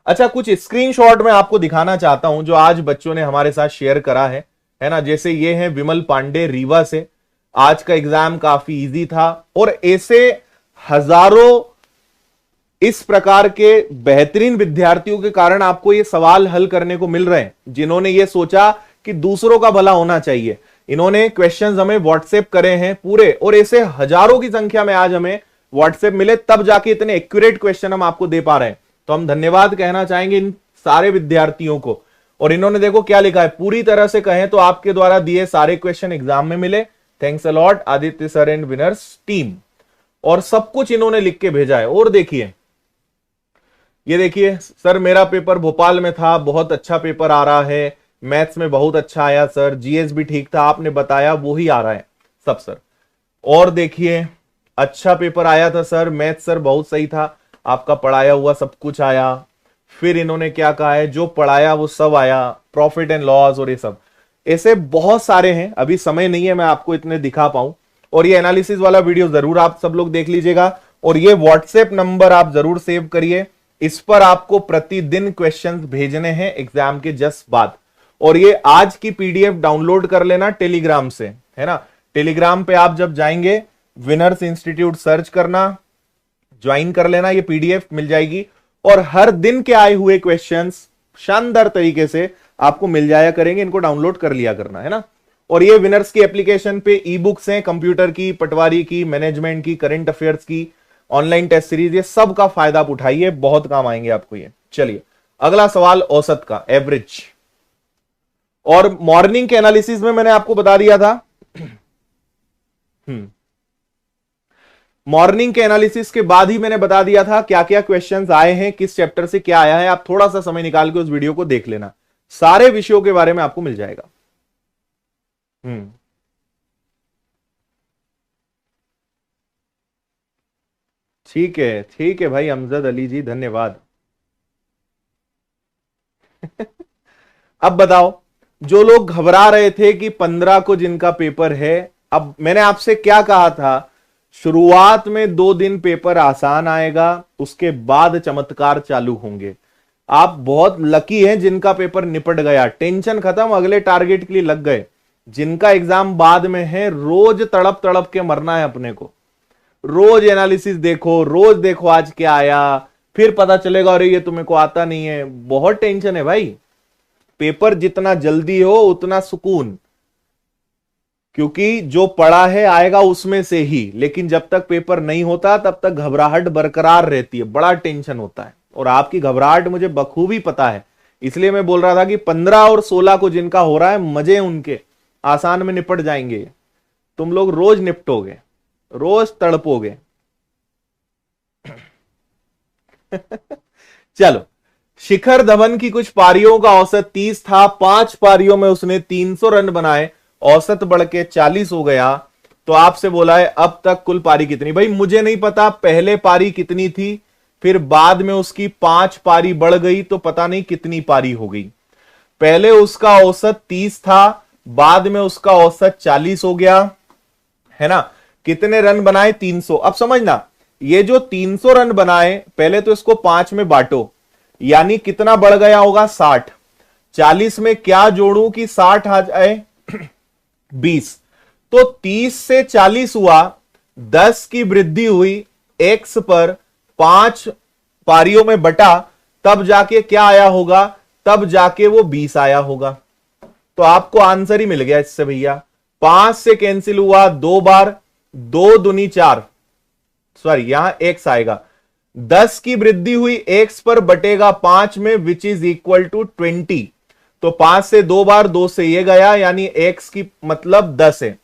अच्छा कुछ स्क्रीनशॉट मैं आपको दिखाना चाहता हूं जो आज बच्चों ने हमारे साथ शेयर करा है ना। जैसे ये है विमल पांडे रीवा से, आज का एग्जाम काफी इजी था, और ऐसे हजारों इस प्रकार के बेहतरीन विद्यार्थियों के कारण आपको ये सवाल हल करने को मिल रहे हैं, जिन्होंने ये सोचा कि दूसरों का भला होना चाहिए। इन्होंने क्वेश्चंस हमें व्हाट्सएप करे हैं पूरे, और ऐसे हजारों की संख्या में आज हमें व्हाट्सएप मिले, तब जाके इतने एक्यूरेट क्वेश्चन हम आपको दे पा रहे हैं। तो हम धन्यवाद कहना चाहेंगे इन सारे विद्यार्थियों को। और इन्होंने देखो क्या लिखा है, पूरी तरह से कहें तो आपके द्वारा दिए सारे क्वेश्चन एग्जाम में मिले, thanks a lot Aditya sir and winners team. और सब कुछ इन्होंने लिख के भेजा है। और देखिए, ये देखिए सर मेरा पेपर भोपाल में था, बहुत अच्छा पेपर आ रहा है, मैथ्स में बहुत अच्छा आया सर, जीएस भी ठीक था, आपने बताया वो ही आ रहा है सब सर। और देखिए अच्छा पेपर आया था सर, मैथ्स सर बहुत सही था, आपका पढ़ाया हुआ सब कुछ आया। फिर इन्होंने क्या कहा है, जो पढ़ाया वो सब आया, प्रॉफिट एंड लॉस और ये सब, ऐसे बहुत सारे हैं। अभी समय नहीं है मैं आपको इतने दिखा पाऊं। और ये एनालिसिस वाला वीडियो जरूर आप सब लोग देख लीजिएगा, और ये व्हाट्सएप नंबर आप जरूर सेव करिए, इस पर आपको प्रतिदिन क्वेश्चंस भेजने हैं एग्जाम के जस्ट बाद। और ये आज की पीडीएफ डाउनलोड कर लेना टेलीग्राम से, है ना। टेलीग्राम पे आप जब जाएंगे, विनर्स इंस्टीट्यूट सर्च करना, ज्वाइन कर लेना, ये पीडीएफ मिल जाएगी, और हर दिन के आए हुए क्वेश्चंस शानदार तरीके से आपको मिल जाया करेंगे। इनको डाउनलोड कर लिया करना, है ना। और ये विनर्स की एप्लीकेशन पे ई बुक्स हैं, कंप्यूटर की, पटवारी की, मैनेजमेंट की, करंट अफेयर्स की, ऑनलाइन टेस्ट सीरीज, ये सब का फायदा आप उठाइए, बहुत काम आएंगे आपको ये। चलिए अगला सवाल औसत का, एवरेज। और मॉर्निंग के एनालिसिस में मैंने आपको बता दिया था, मॉर्निंग के एनालिसिस के बाद ही मैंने बता दिया था क्या क्या क्वेश्चंस आए हैं, किस चैप्टर से क्या आया है। आप थोड़ा सा समय निकाल के उस वीडियो को देख लेना, सारे विषयों के बारे में आपको मिल जाएगा। ठीक है भाई अमजद अली जी, धन्यवाद। अब बताओ, जो लोग घबरा रहे थे कि 15 को जिनका पेपर है, अब मैंने आपसे क्या कहा था, शुरुआत में 2 दिन पेपर आसान आएगा, उसके बाद चमत्कार चालू होंगे। आप बहुत लकी हैं जिनका पेपर निपट गया, टेंशन खत्म, अगले टारगेट के लिए लग गए। जिनका एग्जाम बाद में है, रोज तड़प तड़प के मरना है अपने को, रोज एनालिसिस देखो, रोज देखो आज क्या आया, फिर पता चलेगा अरे ये तुम्हें को आता नहीं है। बहुत टेंशन है भाई। पेपर जितना जल्दी हो उतना सुकून, क्योंकि जो पढ़ा है आएगा उसमें से ही, लेकिन जब तक पेपर नहीं होता तब तक घबराहट बरकरार रहती है, बड़ा टेंशन होता है। और आपकी घबराहट मुझे बखूबी पता है, इसलिए मैं बोल रहा था कि 15 और 16 को जिनका हो रहा है, मजे उनके, आसान में निपट जाएंगे। तुम लोग रोज निपटोगे, रोज तड़पोगे। चलो, शिखर धवन की कुछ पारियों का औसत 30 था, 5 पारियों में उसने 300 रन बनाए, औसत बढ़ के 40 हो गया। तो आपसे बोला है अब तक कुल पारी कितनी। भाई मुझे नहीं पता पहले पारी कितनी थी, फिर बाद में उसकी 5 पारी बढ़ गई तो पता नहीं कितनी पारी हो गई। पहले उसका औसत 30 था, बाद में उसका औसत 40 हो गया, है ना। कितने रन बनाए, 300। अब समझना, ये जो 300 रन बनाए, पहले तो इसको 5 में बांटो, यानी कितना बढ़ गया होगा, 60। 40 में क्या जोड़ू कि 60 आ जाए, 20। तो 30 से 40 हुआ, 10 की वृद्धि हुई, x पर 5 पारियों में बटा, तब जाके क्या आया होगा, तब जाके वो 20 आया होगा। तो आपको आंसर ही मिल गया इससे भैया। 5 से कैंसिल हुआ 2 बार, 2 दूनी 4, सॉरी यहां x आएगा, 10 की वृद्धि हुई, x पर बटेगा 5 में, विच इज इक्वल टू 20। तो 5 से 2 बार, 2 से ये गया, यानी x की मतलब 10 है।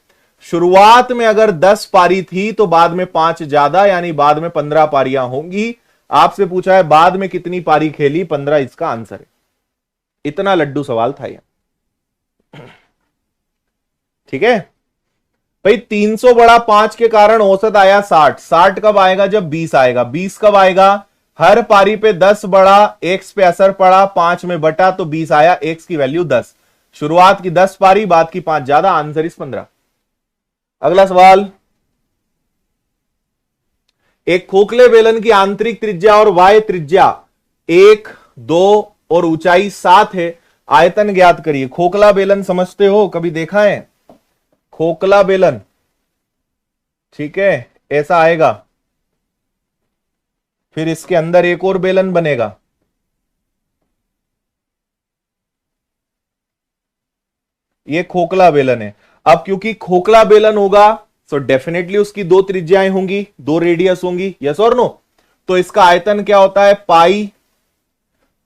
शुरुआत में अगर 10 पारी थी तो बाद में 5 ज्यादा, यानी बाद में 15 पारियां होंगी। आपसे पूछा है बाद में कितनी पारी खेली, 15 इसका आंसर है। इतना लड्डू सवाल था ये, ठीक है भाई। 300 बड़ा 5 के कारण औसत आया 60। 60 कब आएगा, जब 20 आएगा। 20 कब आएगा, हर पारी पे 10 बढ़ा, एक्स पे असर पड़ा, 5 में बटा तो 20 आया, एक्स की वैल्यू 10। शुरुआत की 10 पारी, बाद की 5 ज्यादा, आंसर इस 15। अगला सवाल, एक खोखले बेलन की आंतरिक त्रिज्या और वाय त्रिज्या 1, 2 और ऊंचाई 7 है, आयतन ज्ञात करिए। खोखला बेलन समझते हो, कभी देखा है खोखला बेलन? ठीक है, ऐसा आएगा, फिर इसके अंदर एक और बेलन बनेगा। ये खोखला बेलन है। अब क्योंकि खोखला बेलन होगा तो डेफिनेटली उसकी दो त्रिज्याएं होंगी, दो रेडियस होंगी, यस और नो। तो इसका आयतन क्या होता है, pi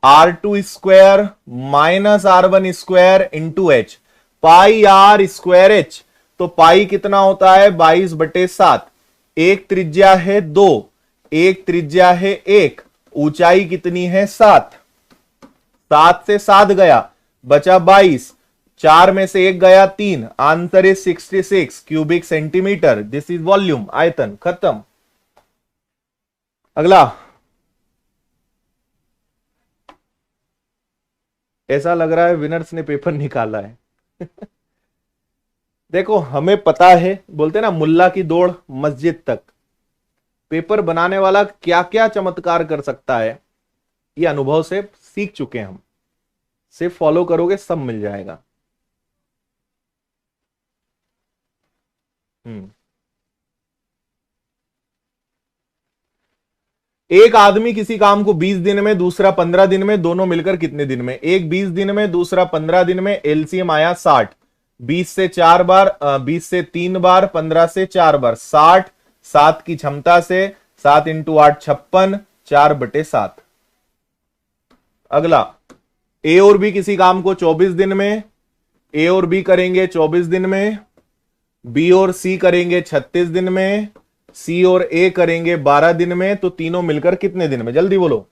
R2 square minus R1 square into H, pi R square H. तो पाई कितना होता है, 22/7। एक त्रिज्या है 2, एक त्रिज्या है 1, ऊंचाई कितनी है 7, 7 से 7 गया, बचा 22, 4 में से 1 गया 3, answer is 66 cubic centimetre. This is volume, आयतन, खत्म। अगला, ऐसा लग रहा है विनर्स ने पेपर निकाला है। देखो हमें पता है, बोलते ना मुल्ला की दौड़ मस्जिद तक, पेपर बनाने वाला क्या क्या चमत्कार कर सकता है ये अनुभव से सीख चुके हैं हम। सिर्फ फॉलो करोगे सब मिल जाएगा। एक आदमी किसी काम को 20 दिन में, दूसरा 15 दिन में, दोनों मिलकर कितने दिन में? एक 20 दिन में, दूसरा 15 दिन में, एलसीएम आया 60। 20 से 4 बार, 20 से 3 बार, 15 से 4 बार, 60, 7 की क्षमता से, 7 इंटू 8 56, 4/7। अगला, ए और बी किसी काम को 24 दिन में, ए और बी करेंगे 24 दिन में, बी और सी करेंगे 36 दिन में, सी और ए करेंगे 12 दिन में, तो तीनों मिलकर कितने दिन में? जल्दी बोलो।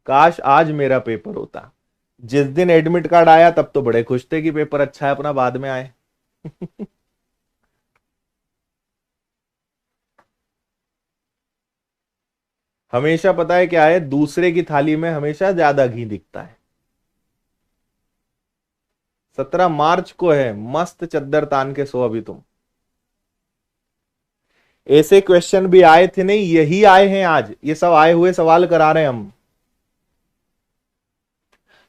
काश आज मेरा पेपर होता। जिस दिन एडमिट कार्ड आया तब तो बड़े खुश थे कि पेपर अच्छा है, अपना बाद में आए। हमेशा पता है क्या है, दूसरे की थाली में हमेशा ज्यादा घी दिखता है। 17 मार्च को है, मस्त चद्दर तान के सो अभी तुम। ऐसे क्वेश्चन भी आए थे नहीं, यही आए हैं आज, ये सब आए हुए सवाल करा रहे हैं हम।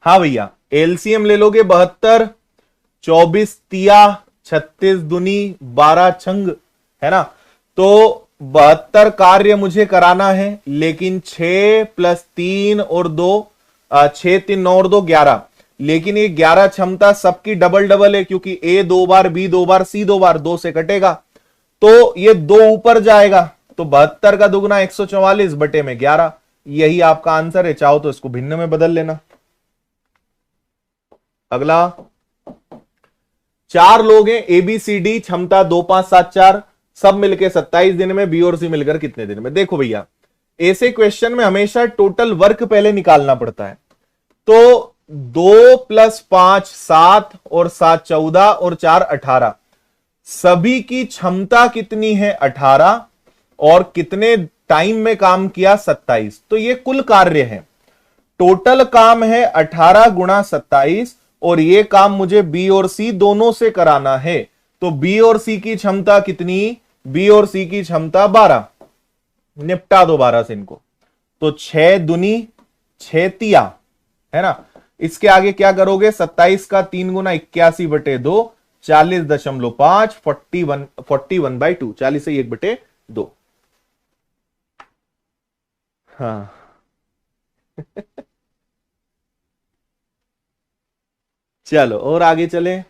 हाँ भैया, एलसीएम ले लोगे 72, 24 तिया, 36 दुनी, 12 छंग, है ना। तो 72 कार्य मुझे कराना है, लेकिन 6 + 3 और 2, 6 3 9 और 2 11, लेकिन ये 11 क्षमता सबकी डबल डबल है, क्योंकि ए 2 बार, बी 2 बार, सी 2 बार, 2 से कटेगा तो ये 2 ऊपर जाएगा। तो 72 का दुगना 144/11, यही आपका आंसर है। चाहो तो इसको भिन्न में बदल लेना। अगला, 4 लोग हैं, ए बी सी डी, क्षमता 2 5 7 4, सब मिलकर 27 दिन में, बी और सी मिलकर कितने दिन में? देखो भैया, ऐसे क्वेश्चन में हमेशा टोटल वर्क पहले निकालना पड़ता है। तो 2 + 5 7 और 7 14 और 4 18, सभी की क्षमता कितनी है 18, और कितने टाइम में काम किया 27। तो ये कुल कार्य है, टोटल काम है 18 × 27, और ये काम मुझे बी और सी दोनों से कराना है। तो बी और सी की क्षमता कितनी? बी और सी की क्षमता 12, निपटा दो 12 से इनको। तो 6 दुनी 6 तिया, है ना। इसके आगे क्या करोगे, 27 का 3 × 81/2, 40.5, 41/2, 40 से 1/2। हाँ। चलो और आगे चले।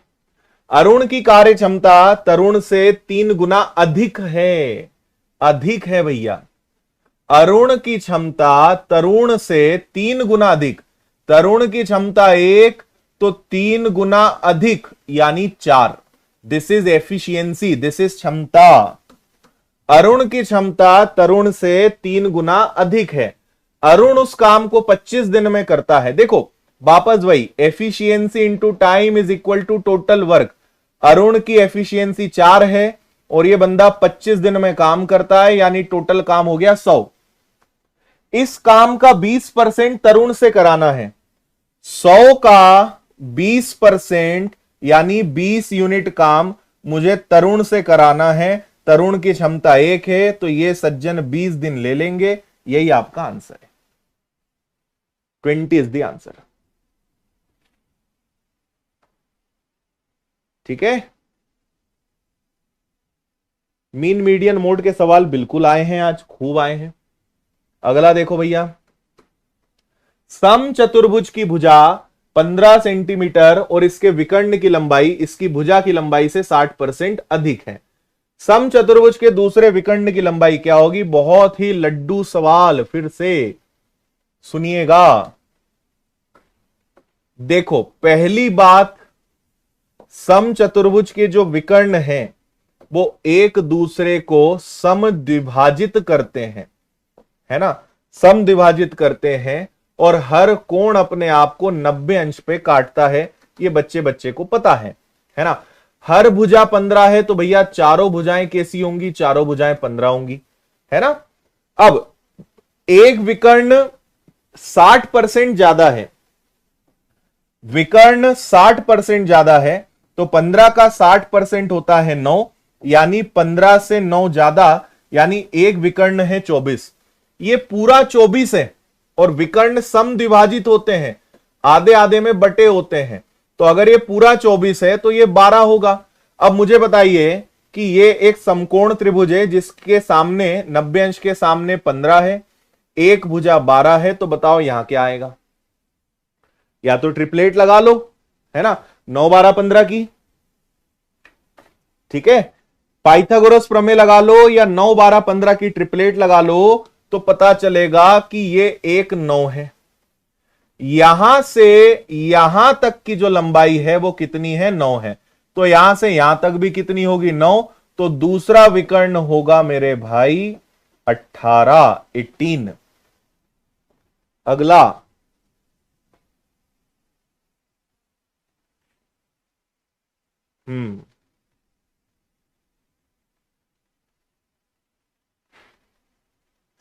अरुण की कार्य क्षमता तरुण से 3 गुना अधिक है, अधिक है भैया। अरुण की क्षमता तरुण से 3 गुना अधिक, तरुण की क्षमता 1 तो 3 गुना अधिक यानी 4। This is efficiency, this is क्षमता। अरुण की क्षमता तरुण से 3 गुना अधिक है। अरुण उस काम को 25 दिन में करता है। देखो वापस वही, efficiency into time is equal to total work. Arun की एफिशिएंसी 4 है और ये बंदा 25 दिन में काम करता है, यानी टोटल काम हो गया 100। इस काम का 20% तरुण से कराना है। 100 का 20% यानी 20 यूनिट काम मुझे तरुण से कराना है। तरुण की क्षमता 1 है, तो ये सज्जन 20 दिन ले लेंगे। यही आपका आंसर है। 20 इज द आंसर। ठीक है, मीन मीडियन मोड के सवाल बिल्कुल आए हैं, आज खूब आए हैं। अगला देखो भैया, सम चतुर्भुज की भुजा 15 सेंटीमीटर और इसके विकर्ण की लंबाई इसकी भुजा की लंबाई से 60% अधिक है। सम चतुर्भुज के दूसरे विकर्ण की लंबाई क्या होगी? बहुत ही लड्डू सवाल, फिर से सुनिएगा। देखो, पहली बात, सम चतुर्भुज के जो विकर्ण हैं वो एक दूसरे को समद्विभाजित करते हैं, है ना, समद्विभाजित करते हैं, और हर कोण अपने आप को 90 अंश पे काटता है। ये बच्चे बच्चे को पता है ना। हर भुजा 15 है, तो भैया चारों भुजाएं कैसी होंगी? चारों भुजाएं 15 होंगी, है ना। अब एक विकर्ण 60% ज्यादा है, विकर्ण 60% ज्यादा है, तो 15 का 60% होता है 9, यानी 15 से 9 ज्यादा, यानी एक विकर्ण है 24। ये पूरा 24 है और विकर्ण समद्विभाजित होते हैं, आधे आधे में बटे होते हैं। तो अगर ये पूरा 24 है तो ये 12 होगा। अब मुझे बताइए कि ये एक समकोण त्रिभुज है जिसके सामने 90 अंश के सामने 15 है, एक भुजा 12 है, तो बताओ यहां क्या आएगा? या तो ट्रिपलेट लगा लो, है ना, 9 12 15 की, ठीक है, पाइथागोरस प्रमेय लगा लो या 9 12 15 की ट्रिपलेट लगा लो, तो पता चलेगा कि ये एक 9 है। यहां से यहां तक की जो लंबाई है वो कितनी है? 9 है। तो यहां से यहां तक भी कितनी होगी? 9। तो दूसरा विकर्ण होगा मेरे भाई 18। अगला,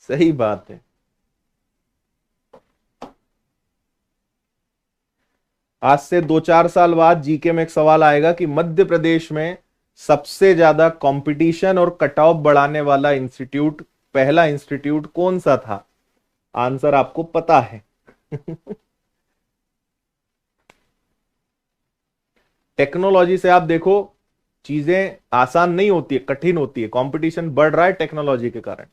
सही बात है। आज से 2-4 साल बाद जीके में एक सवाल आएगा कि मध्य प्रदेश में सबसे ज्यादा कंपटीशन और कट ऑफ बढ़ाने वाला इंस्टीट्यूट, पहला इंस्टीट्यूट कौन सा था? आंसर आपको पता है। टेक्नोलॉजी से आप देखो, चीजें आसान नहीं होती है, कठिन होती है। कंपटीशन बढ़ रहा है टेक्नोलॉजी के कारण।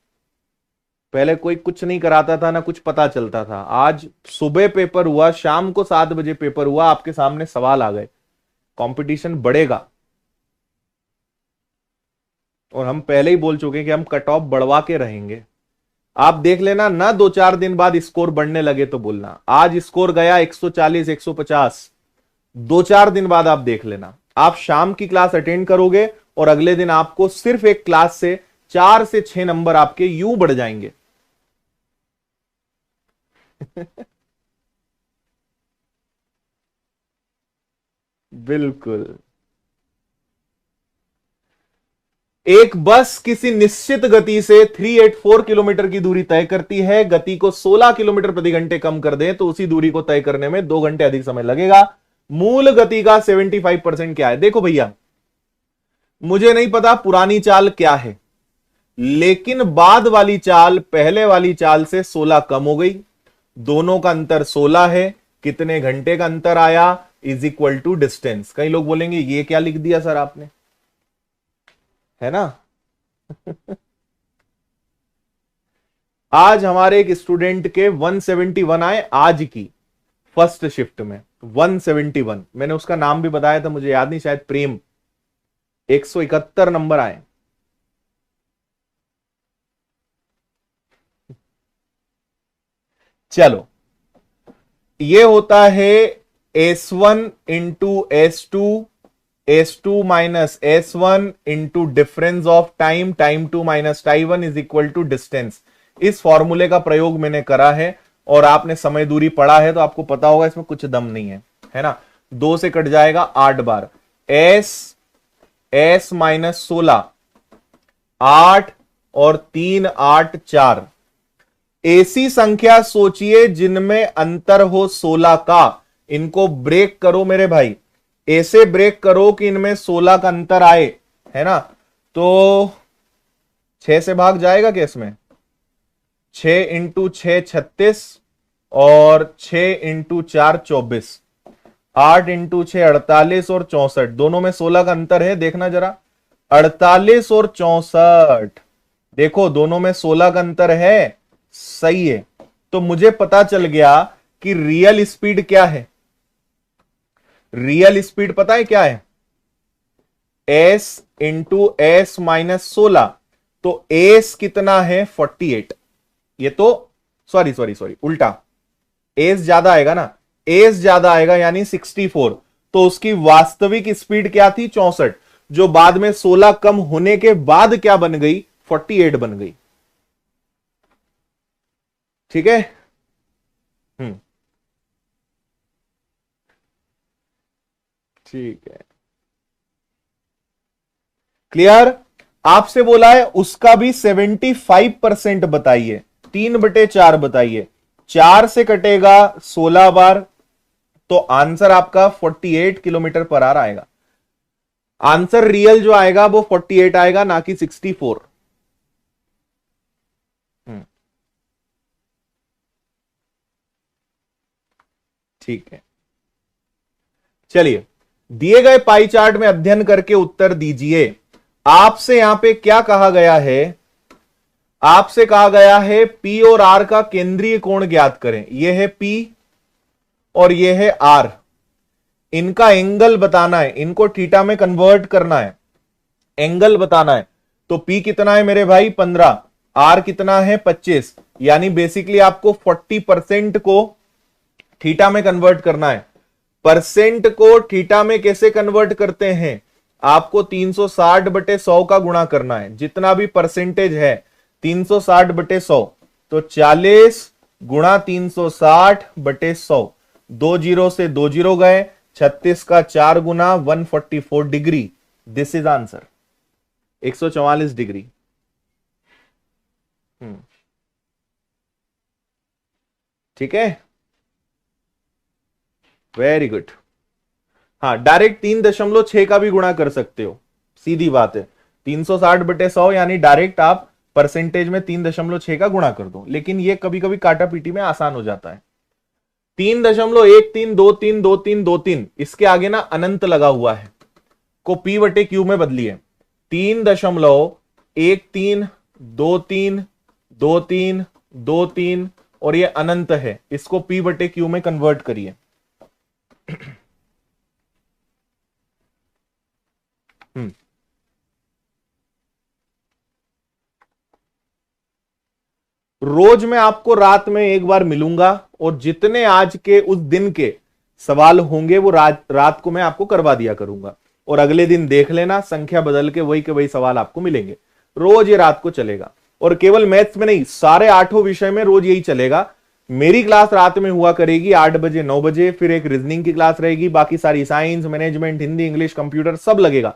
पहले कोई कुछ नहीं कराता था, ना कुछ पता चलता था। आज सुबह पेपर हुआ, शाम को 7 बजे पेपर हुआ, आपके सामने सवाल आ गए। कंपटीशन बढ़ेगा और हम पहले ही बोल चुके हैं कि हम कट ऑफ बढ़वा के रहेंगे। आप देख लेना ना, 2-4 दिन बाद स्कोर बढ़ने लगे तो बोलना। आज स्कोर गया 140 150, 2-4 दिन बाद आप देख लेना। आप शाम की क्लास अटेंड करोगे और अगले दिन आपको सिर्फ एक क्लास से 4 से 6 नंबर आपके यूं बढ़ जाएंगे। बिल्कुल। एक बस किसी निश्चित गति से 384 किलोमीटर की दूरी तय करती है। गति को 16 किलोमीटर प्रति घंटे कम कर दें तो उसी दूरी को तय करने में 2 घंटे अधिक समय लगेगा। मूल गति का 75% क्या है? देखो भैया, मुझे नहीं पता पुरानी चाल क्या है, लेकिन बाद वाली चाल पहले वाली चाल से 16 कम हो गई। दोनों का अंतर 16 है। कितने घंटे का अंतर आया? Is equal to distance. कई लोग बोलेंगे ये क्या लिख दिया सर आपने, है ना। आज हमारे एक स्टूडेंट के 171 आए, आज की फर्स्ट शिफ्ट में 171। मैंने उसका नाम भी बताया था, मुझे याद नहीं, शायद प्रेम। 171 नंबर आए। चलो, ये होता है S1 into S2, S2 minus S1 into difference of time, time 2 minus time 1 is equal to distance. इस फॉर्मूले का प्रयोग मैंने करा है और आपने समय दूरी पढ़ा है तो आपको पता होगा इसमें कुछ दम नहीं है, है ना। 2 से कट जाएगा 8 बार। S s माइनस 16, 8 और 3 8 4। ऐसी संख्या सोचिए जिनमें अंतर हो 16 का। इनको ब्रेक करो मेरे भाई, ऐसे ब्रेक करो कि इनमें 16 का अंतर आए, है ना। तो 6 से भाग जाएगा क्या इसमें? 6 इंटू 6 36 और 6 इंटू 4 24, 8 इंटू 6 48 और 64। दोनों में 16 का अंतर है, देखना जरा। 48 और 64, देखो दोनों में 16 का अंतर है, सही है। तो मुझे पता चल गया कि रियल स्पीड क्या है। रियल स्पीड पता है क्या है? s into S minus 16। तो s कितना है? 48। ये तो सॉरी उल्टा, s ज्यादा आएगा ना, s ज्यादा आएगा यानी 64। तो उसकी वास्तविक स्पीड क्या थी? 64, जो बाद में 16 कम होने के बाद क्या बन गई? 48 बन गई। ठीक है। ठीक है, क्लियर। आपसे बोला है उसका भी 75% बताइए, 3/4 बताइए। 4 से कटेगा 16 बार, तो आंसर आपका 48 किलोमीटर पर आवर आएगा। आंसर रियल जो आएगा वो 48 आएगा, ना कि 64। ठीक है, चलिए दिए गए पाई चार्ट में अध्ययन करके उत्तर दीजिए। आपसे यहां पे क्या कहा गया है? आपसे कहा गया है P और R का केंद्रीय कोण ज्ञात करें। यह है P और यह है R। इनका एंगल बताना है, इनको थीटा में कन्वर्ट करना है, एंगल बताना है। तो P कितना है मेरे भाई? 15। R कितना है? 25। यानी बेसिकली आपको 40% को थीटा में कन्वर्ट करना है। परसेंट को थीटा में कैसे कन्वर्ट करते हैं? आपको 360/100 का गुणा करना है। जितना भी परसेंटेज है 360/100, तो 40 गुणा 360/100। 2 जीरो से 2 जीरो गए, 36 का 4 गुना 144 degree. This is answer, 144 degree. ठीक है, वेरी गुड। हाँ, डायरेक्ट 3.6 का भी गुणा कर सकते हो, सीधी बात है। 360/100 यानी डायरेक्ट आप परसेंटेज में 3.6 का गुणा कर दो, लेकिन ये कभी कभी काटा पीटी में आसान हो जाता है। 3.13232323, इसके आगे ना अनंत लगा हुआ है, को P/Q में बदलिए। 3.132323 और ये अनंत है, इसको P/Q में कन्वर्ट करिए। रोज मैं आपको रात में एक बार मिलूंगा और जितने आज के उस दिन के सवाल होंगे वो रात को मैं आपको करवा दिया करूंगा, और अगले दिन देख लेना संख्या बदल के वही के वही सवाल आपको मिलेंगे। रोज ये रात को चलेगा, और केवल मैथ्स में नहीं, सारे 8 विषय में रोज यही चलेगा। मेरी क्लास रात में हुआ करेगी 8 बजे 9 बजे, फिर एक रीजनिंग की क्लास रहेगी, बाकी सारी science, management, Hindi, English, computer सब लगेगा।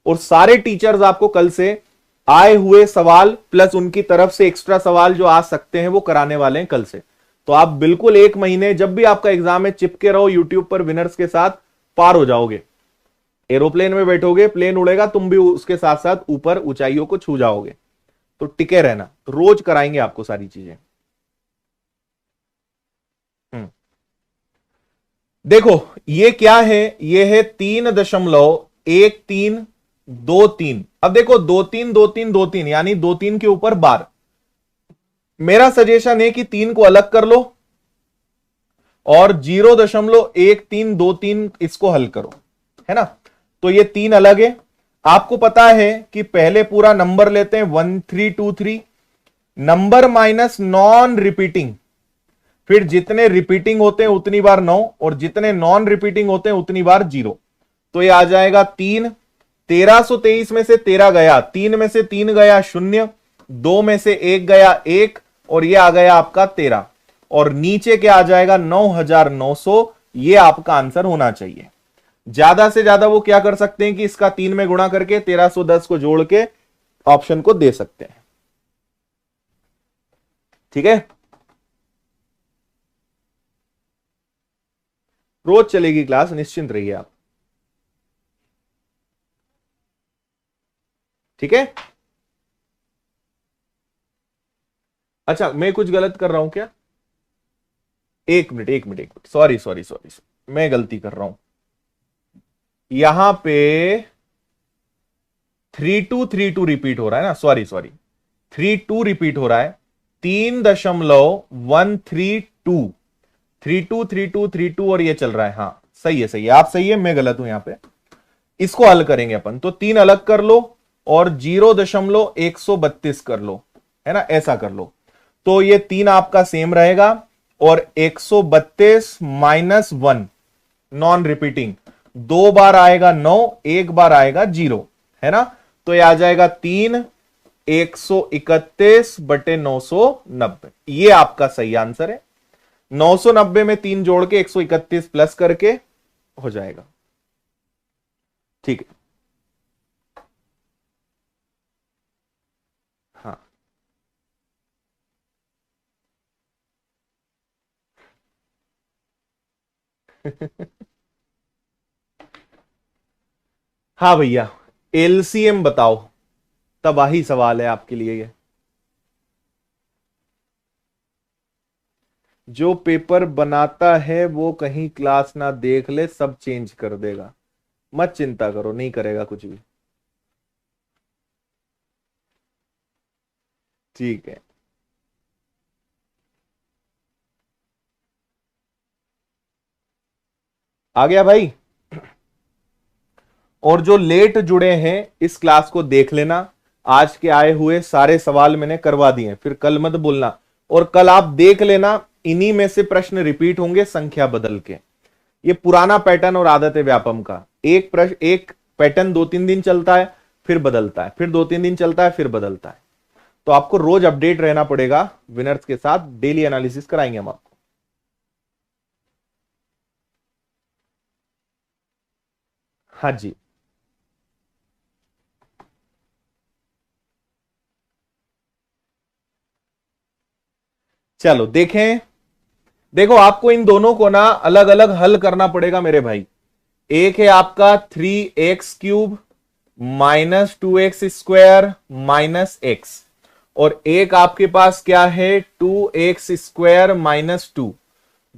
और सारे टीचर्स आपको कल से आए हुए सवाल प्लस उनकी तरफ से एक्स्ट्रा सवाल जो आ सकते हैं वो कराने वाले हैं कल से। तो आप बिल्कुल 1 महीने जब भी आपका एग्जाम है चिपके रहो यूट्यूब पर, विनर्स के साथ पार हो जाओगे। एरोप्लेन में बैठोगे, प्लेन उड़ेगा, तुम भी उसके साथ साथ ऊपर ऊंचाइयों को छू जाओगे। तो टिके रहना, रोज कराएंगे आपको सारी चीजें। देखो ये क्या है? ये है 3.1323। अब देखो 2 3 यानी 2 3 के ऊपर बार। मेरा सजेशन है कि 3 को अलग कर लो और 0.1323 इसको हल करो, है ना। तो ये 3 अलग है। आपको पता है कि पहले पूरा नंबर लेते हैं 1323, नंबर माइनस नॉन रिपीटिंग, फिर जितने रिपीटिंग होते हैं उतनी बार 9 और जितने नॉन रिपीटिंग होते हैं उतनी बार 0। तो ये आ जाएगा 3। 1323 में से 13 गया, 3 में से 3 गया 0, 2 में से 1 गया 1, और ये आ गया आपका 13, और नीचे क्या आ जाएगा 9900। ये आपका आंसर होना चाहिए। ज्यादा से ज्यादा वो क्या कर सकते हैं कि इसका 3 में गुणा करके 1310 को जोड़ के ऑप्शन को दे सकते हैं। ठीक है, रोज चलेगी क्लास, निश्चिंत रहिए आप। ठीक है, अच्छा मैं कुछ गलत कर रहा हूं क्या? एक मिनट एक मिनट एक मिनट, सॉरी सॉरी सॉरी, मैं गलती कर रहा हूं। यहां पे 3232 रिपीट हो रहा है ना, सॉरी सॉरी, 32 रिपीट हो रहा है, 3.132, 323232 और ये चल रहा है। हाँ सही है, सही है, आप सही है, मैं गलत हूं यहां पे। इसको हल करेंगे अपन, तो 3 अलग कर लो और 0.132 कर लो, है ना, ऐसा कर लो, तो ये 3 आपका सेम रहेगा और 132 माइनस 1 नॉन रिपीटिंग, 2 बार आएगा 9, 1 बार आएगा 0, है ना, तो ये आ जाएगा 3 131 बटे 990, ये आपका सही आंसर है। 990 में 3 जोड़ के 131 प्लस करके हो जाएगा। ठीक है, हाँ हाँ भैया, एलसीएम बताओ, तबाही सवाल है आपके लिए ये। जो पेपर बनाता है वो कहीं क्लास ना देख ले, सब चेंज कर देगा। मत चिंता करो, नहीं करेगा कुछ भी। ठीक है, आ गया भाई। और जो लेट जुड़े हैं इस क्लास को देख लेना, आज के आए हुए सारे सवाल मैंने करवा दिए, फिर कल मत बोलना। और कल आप देख लेना, इन्हीं में से प्रश्न रिपीट होंगे संख्या बदल के। ये पुराना पैटर्न और आदत है व्यापम का, एक प्रश्न एक पैटर्न 2-3 दिन चलता है, फिर बदलता है, फिर 2-3 दिन चलता है, फिर बदलता है। तो आपको रोज अपडेट रहना पड़ेगा, विनर्स के साथ डेली एनालिसिस कराएंगे हम आपको। हाँ जी, चलो देखें। देखो आपको इन दोनों को ना अलग अलग हल करना पड़ेगा मेरे भाई। एक है आपका 3x³ minus 2x² minus x, और एक आपके पास क्या है 2x² माइनस 2।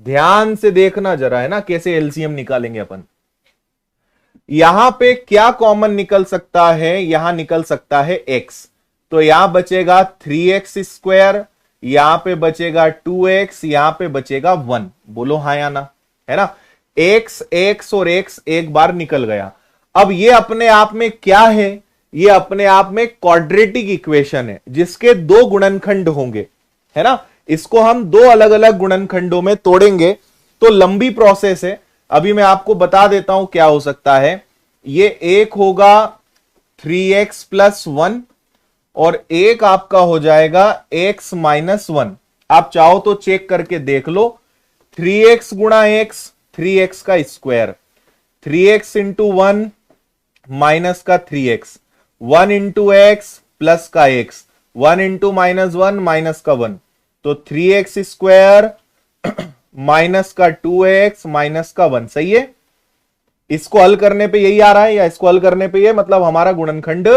ध्यान से देखना जरा, है ना, कैसे एलसीएम निकालेंगे अपन। यहां पे क्या कॉमन निकल सकता है, यहां निकल सकता है x, तो यहां बचेगा 3x², यहां पे बचेगा 2x, यहां पे बचेगा 1। बोलो हाँ या ना, है ना। x और x एक बार निकल गया। अब ये अपने आप में क्या है, ये अपने आप में क्वाड्रेटिक इक्वेशन है जिसके दो गुणनखंड होंगे, है ना। इसको हम दो अलग अलग गुणनखंडों में तोड़ेंगे, तो लंबी प्रोसेस है। अभी मैं आपको बता देता हूं क्या हो सकता है। ये एक होगा 3x+1 और एक आपका हो जाएगा x-1। आप चाहो तो चेक करके देख लो, 3x गुणा x, 3x का स्क्वायर, 3x इंटू 1 माइनस का 3x, 1 इंटू एक्स प्लस का x, 1 इंटू -1 माइनस का 1, तो 3x² माइनस का 2x माइनस का 1। सही है, इसको हल करने पे यही आ रहा है, या इसको हल करने पे ये, मतलब हमारा गुणनखंड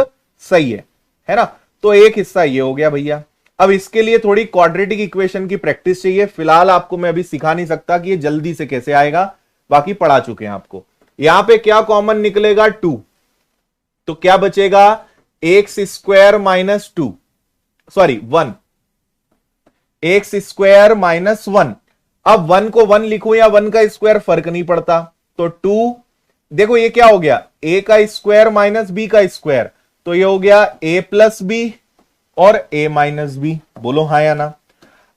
सही है ना। तो एक हिस्सा ये हो गया भैया। अब इसके लिए थोड़ी क्वाड्रेटिक इक्वेशन की प्रैक्टिस चाहिए। फिलहाल आपको मैं अभी सिखा नहीं सकता कि ये जल्दी से कैसे आएगा, बाकी पढ़ा चुके हैं आपको। यहां पे क्या कॉमन निकलेगा 2, तो क्या बचेगा x² minus 2, sorry 1, x² minus 1। अब 1 को 1 लिखूं या 1 का स्क्वायर फर्क नहीं पड़ता, तो 2, देखो ये क्या हो गया, a का स्क्वायर माइनस b का स्क्वायर, तो ये हो गया a प्लस बी और a माइनस बी। बोलो हाँ या ना।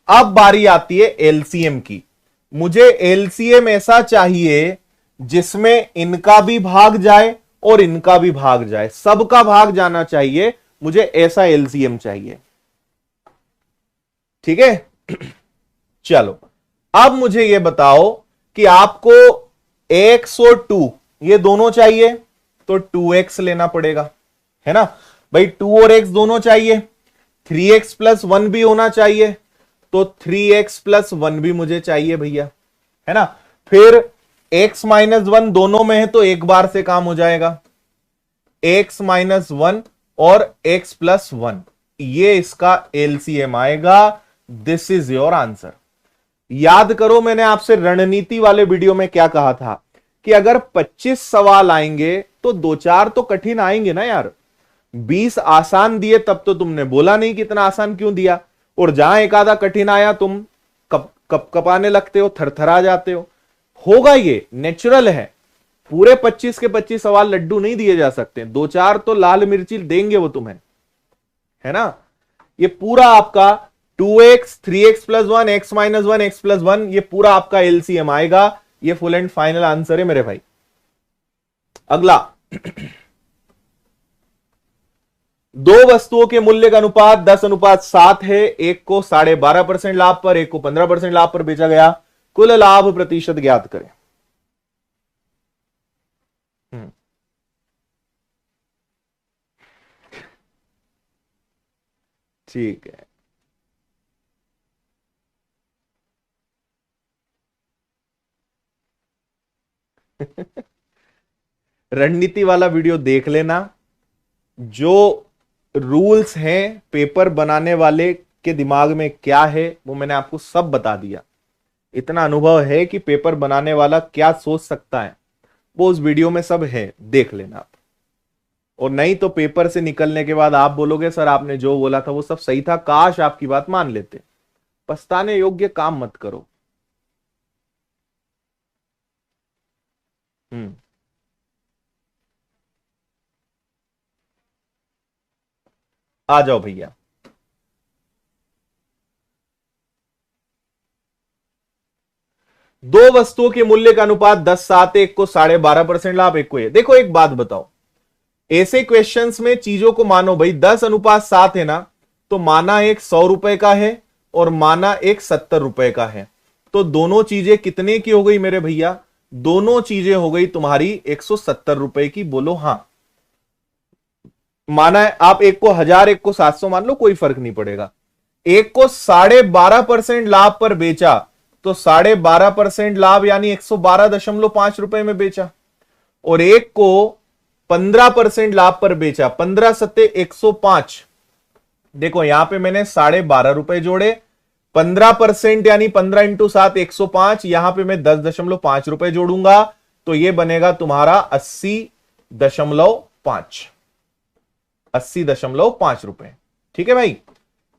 अब बारी आती है एलसीएम की। मुझे एलसीएम ऐसा चाहिए जिसमें इनका भी भाग जाए और इनका भी भाग जाए, सबका भाग जाना चाहिए, मुझे ऐसा एलसीएम चाहिए। ठीक है चलो, अब मुझे यह बताओ कि आपको x और 2 ये दोनों चाहिए तो 2x लेना पड़ेगा, है ना भाई। 2 और x दोनों चाहिए, 3x प्लस 1 भी होना चाहिए, तो 3x प्लस 1 भी मुझे चाहिए भैया, है ना। फिर x माइनस 1 दोनों में है तो एक बार से काम हो जाएगा, x माइनस 1 और x प्लस 1, ये इसका एलसीएम आएगा। This is your answer. याद करो मैंने आपसे रणनीति वाले वीडियो में क्या कहा था कि अगर 25 सवाल आएंगे तो दो चार तो कठिन आएंगे ना यार। 20 आसान दिए तब तो तुमने बोला नहीं कि इतना आसान क्यों दिया, और जहां एक आधा कठिन आया तुम कप कप कपाने लगते हो, थरथरा जाते हो। होगा, ये नेचुरल है। पूरे 25 के 25 सवाल लड्डू नहीं दिए जा सकते, दो चार तो लाल मिर्ची देंगे वो तुम्हें, है ना। ये पूरा आपका 2x 3x plus 1 x minus 1 x plus 1, ये पूरा आपका एलसीएम आएगा। ये फुल एंड फाइनल आंसर है मेरे भाई। अगला, दो वस्तुओं के मूल्य का अनुपात 10:7 है। एक को 12.5% लाभ पर, एक को 15% लाभ पर बेचा गया। कुल लाभ प्रतिशत ज्ञात करें। हम्म, ठीक है। रणनीति वाला वीडियो देख लेना। जो रूल्स हैं पेपर बनाने वाले के दिमाग में क्या है वो मैंने आपको सब बता दिया। इतना अनुभव है कि पेपर बनाने वाला क्या सोच सकता है, वो उस वीडियो में सब है, देख लेना आप। और नहीं तो पेपर से निकलने के बाद आप बोलोगे सर आपने जो बोला था वो सब सही था, काश आपकी बात मान लेते। पछताने योग्य काम मत करो। हम्म, आ जाओ भैया। दो वस्तुओं के मूल्य का अनुपात 10:7, एक को 12.5% लाभ, एक को ये। देखो एक बात बताओ, ऐसे क्वेश्चंस में चीजों को मानो भाई। 10:7 है ना, तो माना एक 100 रुपए का है और माना एक 70 रुपए का है, तो दोनों चीजें कितने की हो गई मेरे भैया? दोनों चीजें हो गई तुम्हारी 170 रुपए की। बोलो हाँ। माना है आप एक को 1000 एक को 700 मान लो, कोई फर्क नहीं पड़ेगा। एक को 12.5% लाभ पर बेचा, तो 12.5% लाभ यानी 112.5 रुपए में बेचा। और एक को 15% लाभ पर बेचा, 15 सत्ते 105। देखो यहां पे मैंने 12.5 रुपए जोड़े, 15% यानी 15 × 7 105, यहां पे मैं 10.5 रुपए जोड़ूंगा, तो ये बनेगा तुम्हारा 80.5, 80.5 रुपए। ठीक है भाई।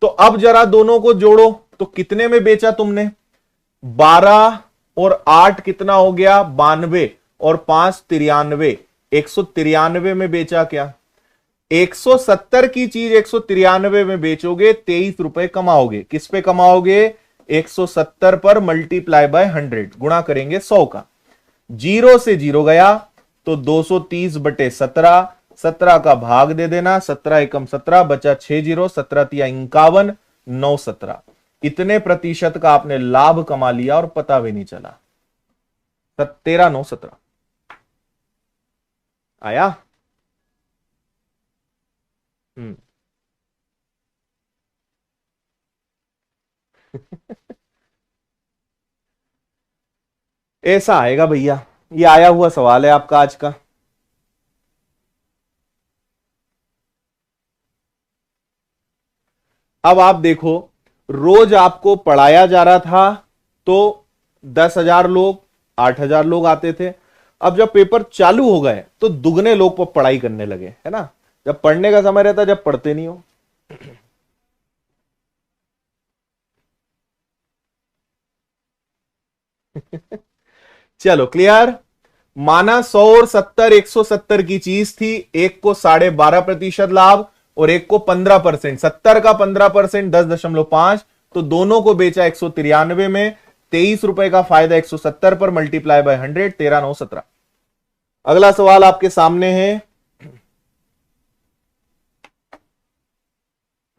तो अब जरा दोनों को जोड़ो, तो कितने में बेचा तुमने? 12 और 8 कितना हो गया? 92, और 5 93, 193 में बेचा क्या? 170 की चीज 193 में बेचोगे, 23 रुपए कमाओगे। किस पे कमाओगे? 170 पर मल्टीप्लाई बाय 100, गुणा करेंगे 100 का। जीरो से जीरो गया तो 230/17, 17 का भाग दे देना, 17 एकम 17, बचा 6 जीरो, 17 तिया 51, 9 17। इतने प्रतिशत का आपने लाभ कमा लिया और पता भी नहीं चला। 13 9 17 आया। हम्म। ऐसा आएगा भैया, ये आया हुआ सवाल है आपका आज का। अब आप देखो, रोज आपको पढ़ाया जा रहा था तो 10,000 लोग 8,000 लोग आते थे। अब जब पेपर चालू हो गए तो दुगने लोग पढ़ाई करने लगे, है ना। जब पढ़ने का समय रहता जब पढ़ते नहीं हो। चलो क्लियर। माना 100 और 70 170 की चीज थी, एक को 12.5% लाभ और एक को 15%। 70 का 15% 10.5, तो दोनों को बेचा 193 में। 23 रुपए का फायदा 170 पर, मल्टीप्लाई बाय 100, 13 9 17। अगला सवाल आपके सामने है।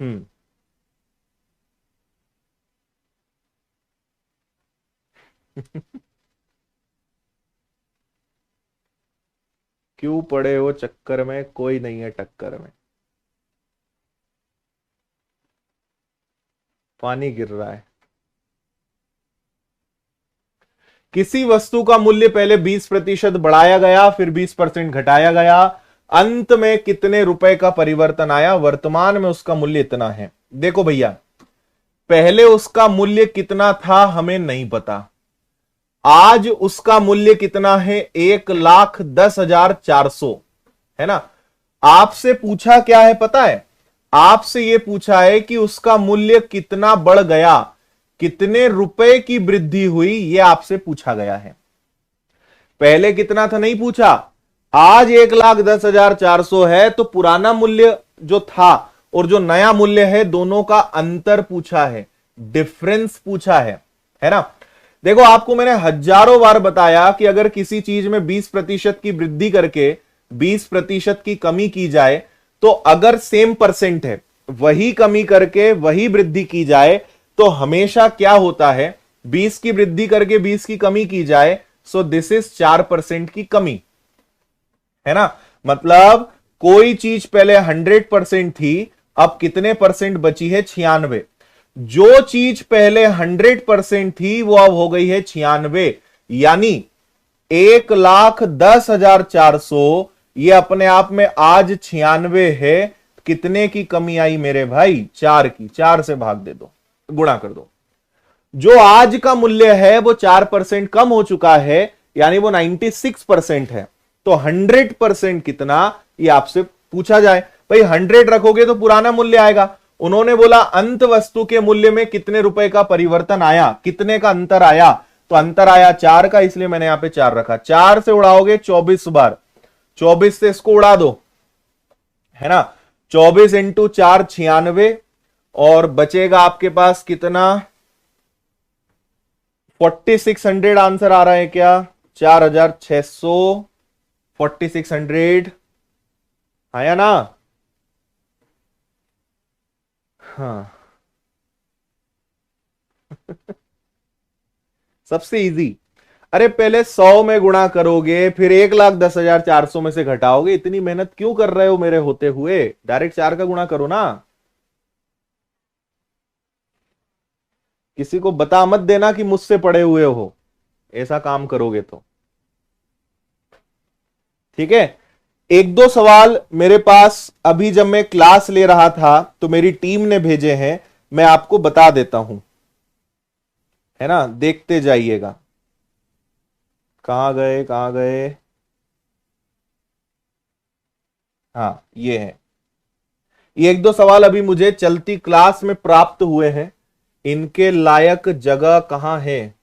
हम्म। क्यों पड़े हो चक्कर में, कोई नहीं है टक्कर में। पानी गिर रहा है। किसी वस्तु का मूल्य पहले 20% बढ़ाया गया, फिर 20% घटाया गया, अंत में कितने रुपए का परिवर्तन आया? वर्तमान में उसका मूल्य इतना है। देखो भैया, पहले उसका मूल्य कितना था हमें नहीं पता, आज उसका मूल्य कितना है? 1,10,400 है ना। आपसे पूछा क्या है पता है? आपसे यह पूछा है कि उसका मूल्य कितना बढ़ गया, कितने रुपए की वृद्धि हुई, यह आपसे पूछा गया है। पहले कितना था नहीं पूछा। आज 1,10,400 है, तो पुराना मूल्य जो था और जो नया मूल्य है दोनों का अंतर पूछा है, डिफरेंस पूछा है ना। देखो, आपको मैंने हजारों बार बताया कि अगर किसी चीज में 20% की वृद्धि करके 20% की कमी की जाए, तो अगर सेम परसेंट है, वही कमी करके वही वृद्धि की जाए, तो हमेशा क्या होता है? 20 की वृद्धि करके 20 की कमी की जाए, सो दिस इज 4% की कमी, है ना। मतलब कोई चीज पहले 100% थी, अब कितने परसेंट बची है? 96। जो चीज पहले 100% थी वो अब हो गई है 96, यानी 1,10,400 ये अपने आप में आज 96 है। कितने की कमी आई मेरे भाई? 4 की। 4 से भाग दे दो, गुणा कर दो। जो आज का मूल्य है वो 4% कम हो चुका है, यानी वो 96% है। तो 100% कितना, ये आपसे पूछा जाए। भाई 100 रखोगे तो पुराना मूल्य आएगा। उन्होंने बोला अंत वस्तु के मूल्य में कितने रुपए का परिवर्तन आया, कितने का अंतर आया, तो अंतर आया 4 का, इसलिए मैंने यहां पे 4 रखा। 4 से उड़ाओगे 24 बार, 24 से इसको उड़ा दो, है ना। 24 इंटू 4 96, और बचेगा आपके पास कितना? 4600 आंसर आ रहा है क्या? 4600, 4600 आया ना। हाँ सबसे इजी। अरे पहले 100 में गुणा करोगे, फिर 1,10,400 में से घटाओगे। इतनी मेहनत क्यों कर रहे हो मेरे होते हुए? डायरेक्ट 4 का गुणा करो ना। किसी को बता मत देना कि मुझसे पढ़े हुए हो, ऐसा काम करोगे तो। ठीक है। एक दो सवाल मेरे पास अभी जब मैं क्लास ले रहा था तो मेरी टीम ने भेजे हैं, मैं आपको बता देता हूं, है ना। देखते जाइएगा। कहां गए, कहां गए? हाँ ये है। ये एक दो सवाल अभी मुझे चलती क्लास में प्राप्त हुए हैं। इनके लायक जगह कहां है,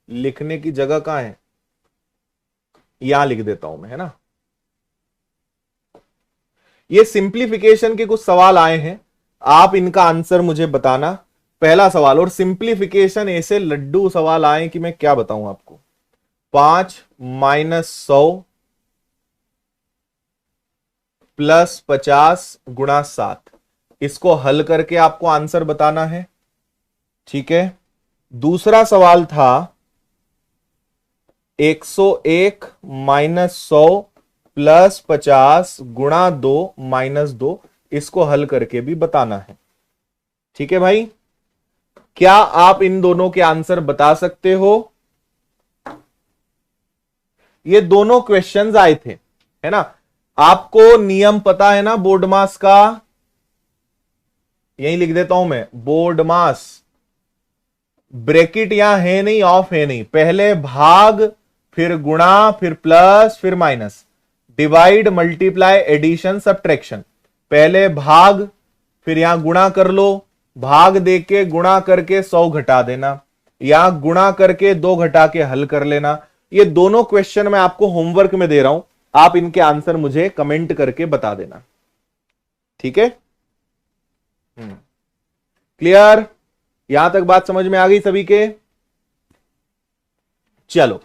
लिखने की जगह कहां है? यहां लिख देता हूं मैं, है ना। ये सिंप्लीफिकेशन के कुछ सवाल आए हैं, आप इनका आंसर मुझे बताना। पहला सवाल, और सिंप्लीफिकेशन ऐसे लड्डू सवाल आए कि मैं क्या बताऊं आपको। 5 माइनस 100 प्लस 50 गुणा 7, इसको हल करके आपको आंसर बताना है। ठीक है। दूसरा सवाल था 101 माइनस 100 प्लस 50 गुणा 2 माइनस 2, इसको हल करके भी बताना है। ठीक है भाई, क्या आप इन दोनों के आंसर बता सकते हो? ये दोनों क्वेश्चंस आए थे, है ना। आपको नियम पता है ना बोर्ड मास का? यही लिख देता हूं मैं, बोर्ड मास। ब्रैकेट यहां है नहीं, ऑफ है नहीं। पहले भाग, फिर गुणा, फिर प्लस, फिर minus, divide, multiply, addition, subtraction. पहले भाग, फिर यहां गुणा कर लो, भाग देके गुणा करके 100 घटा देना, यहां गुणा करके 2 घटा के हल कर लेना। ये दोनों क्वेश्चन मैं आपको होमवर्क में दे रहा हूं, आप इनके आंसर मुझे कमेंट करके बता देना। ठीक है, क्लियर? यहां तक बात समझ में आ गई सभी के? चलो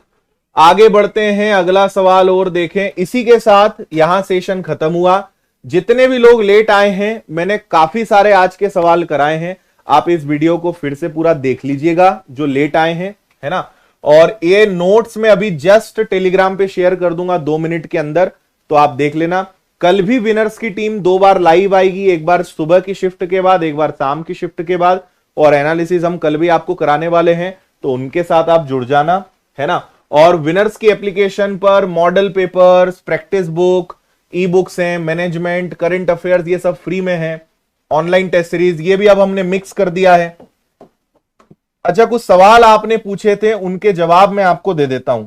आगे बढ़ते हैं, अगला सवाल और देखें। इसी के साथ यहां सेशन खत्म हुआ। जितने भी लोग लेट आए हैं, मैंने काफी सारे आज के सवाल कराए हैं, आप इस वीडियो को फिर से पूरा देख लीजिएगा जो लेट आए हैं, है ना। और ये नोट्स में अभी जस्ट टेलीग्राम पे शेयर कर दूंगा 2 मिनट के अंदर, तो आप देख लेना। कल भी विनर्स की टीम 2 बार लाइव आएगी, एक बार सुबह की शिफ्ट के बाद, एक बार शाम की शिफ्ट के बाद, और एनालिसिस हम कल भी आपको कराने वाले हैं, तो उनके साथ आप जुड़ जाना, है ना। और विनर्स की एप्लीकेशन पर model papers, practice book, e books हैं, मैनेजमेंट, करंट अफेयर्स, ये सब फ्री में है। ऑनलाइन टेस्ट सीरीज ये भी अब हमने मिक्स कर दिया है। अच्छा, कुछ सवाल आपने पूछे थे, उनके जवाब मैं आपको दे देता हूं।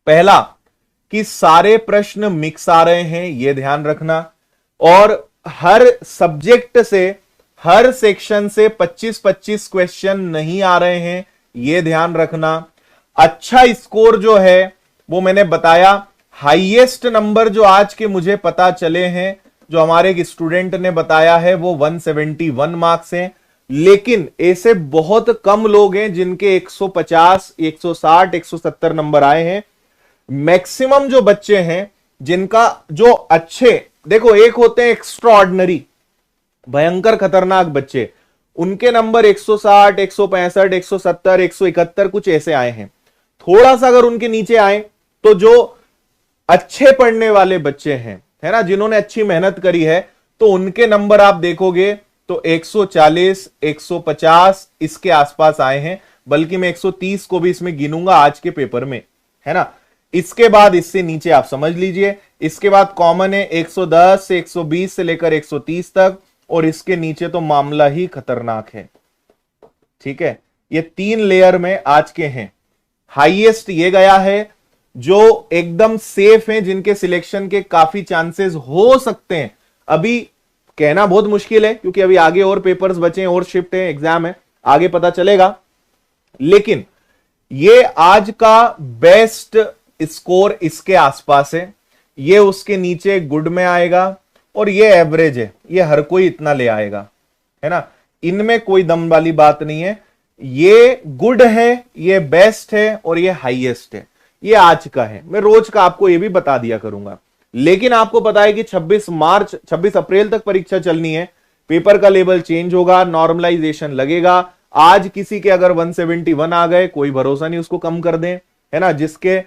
पहला, कि सारे प्रश्न मिक्स आ रहे हैं, यह ध्यान रखना, और हर सब्जेक्ट से, हर सेक्शन से 25-25 क्वेश्चन नहीं आ रहे हैं, यह ध्यान रखना। अच्छा स्कोर जो है वो मैंने बताया, हाईएस्ट नंबर जो आज के मुझे पता चले हैं, जो हमारे एक स्टूडेंट ने बताया है, वो 171 मार्क्स हैं। लेकिन ऐसे बहुत कम लोग हैं जिनके 150, 160, 170 नंबर आए हैं। मैक्सिमम जो बच्चे हैं जिनका जो अच्छे, देखो एक होते हैं एक्स्ट्रा ऑर्डिनरी, भयंकर खतरनाक बच्चे, उनके नंबर 160, 165, 170, 171 कुछ ऐसे आए हैं। थोड़ा सा अगर उनके नीचे आए तो जो अच्छे पढ़ने वाले बच्चे हैं, है ना, जिन्होंने अच्छी मेहनत करी है, तो उनके नंबर आप देखोगे तो 140, 150 इसके आसपास आए हैं। बल्कि मैं 130 को भी इसमें गिनूंगा आज के पेपर में, है ना। इसके बाद इससे नीचे आप समझ लीजिए, इसके बाद कॉमन है 110 से 120 से लेकर 130 तक, और इसके नीचे तो मामला ही खतरनाक है। ठीक है, ये 3 लेयर में आज के हैं। हाईएस्ट ये गया है जो एकदम सेफ हैं, जिनके सिलेक्शन के काफी चांसेस हो सकते हैं। अभी कहना बहुत मुश्किल है क्योंकि अभी आगे और पेपर्स बचे हैं, और शिफ्ट है, एग्जाम है, आगे पता चलेगा। लेकिन ये आज का बेस्ट स्कोर इसके आसपास है, ये उसके नीचे गुड में आएगा, और ये एवरेज है, ये हर कोई इतना ले आएगा, है ना। इनमें कोई दम वाली बात नहीं है। ये गुड है, ये बेस्ट है, और ये हाईएस्ट है। ये आज का है, मैं रोज का आपको ये भी बता दिया करूंगा। लेकिन आपको पता है कि 26 अप्रैल तक परीक्षा चलनी है, पेपर का लेवल चेंज होगा, नॉर्मलाइजेशन लगेगा। आज किसी के अगर 171 आ गए, कोई भरोसा नहीं उसको कम कर दें, है ना। जिसके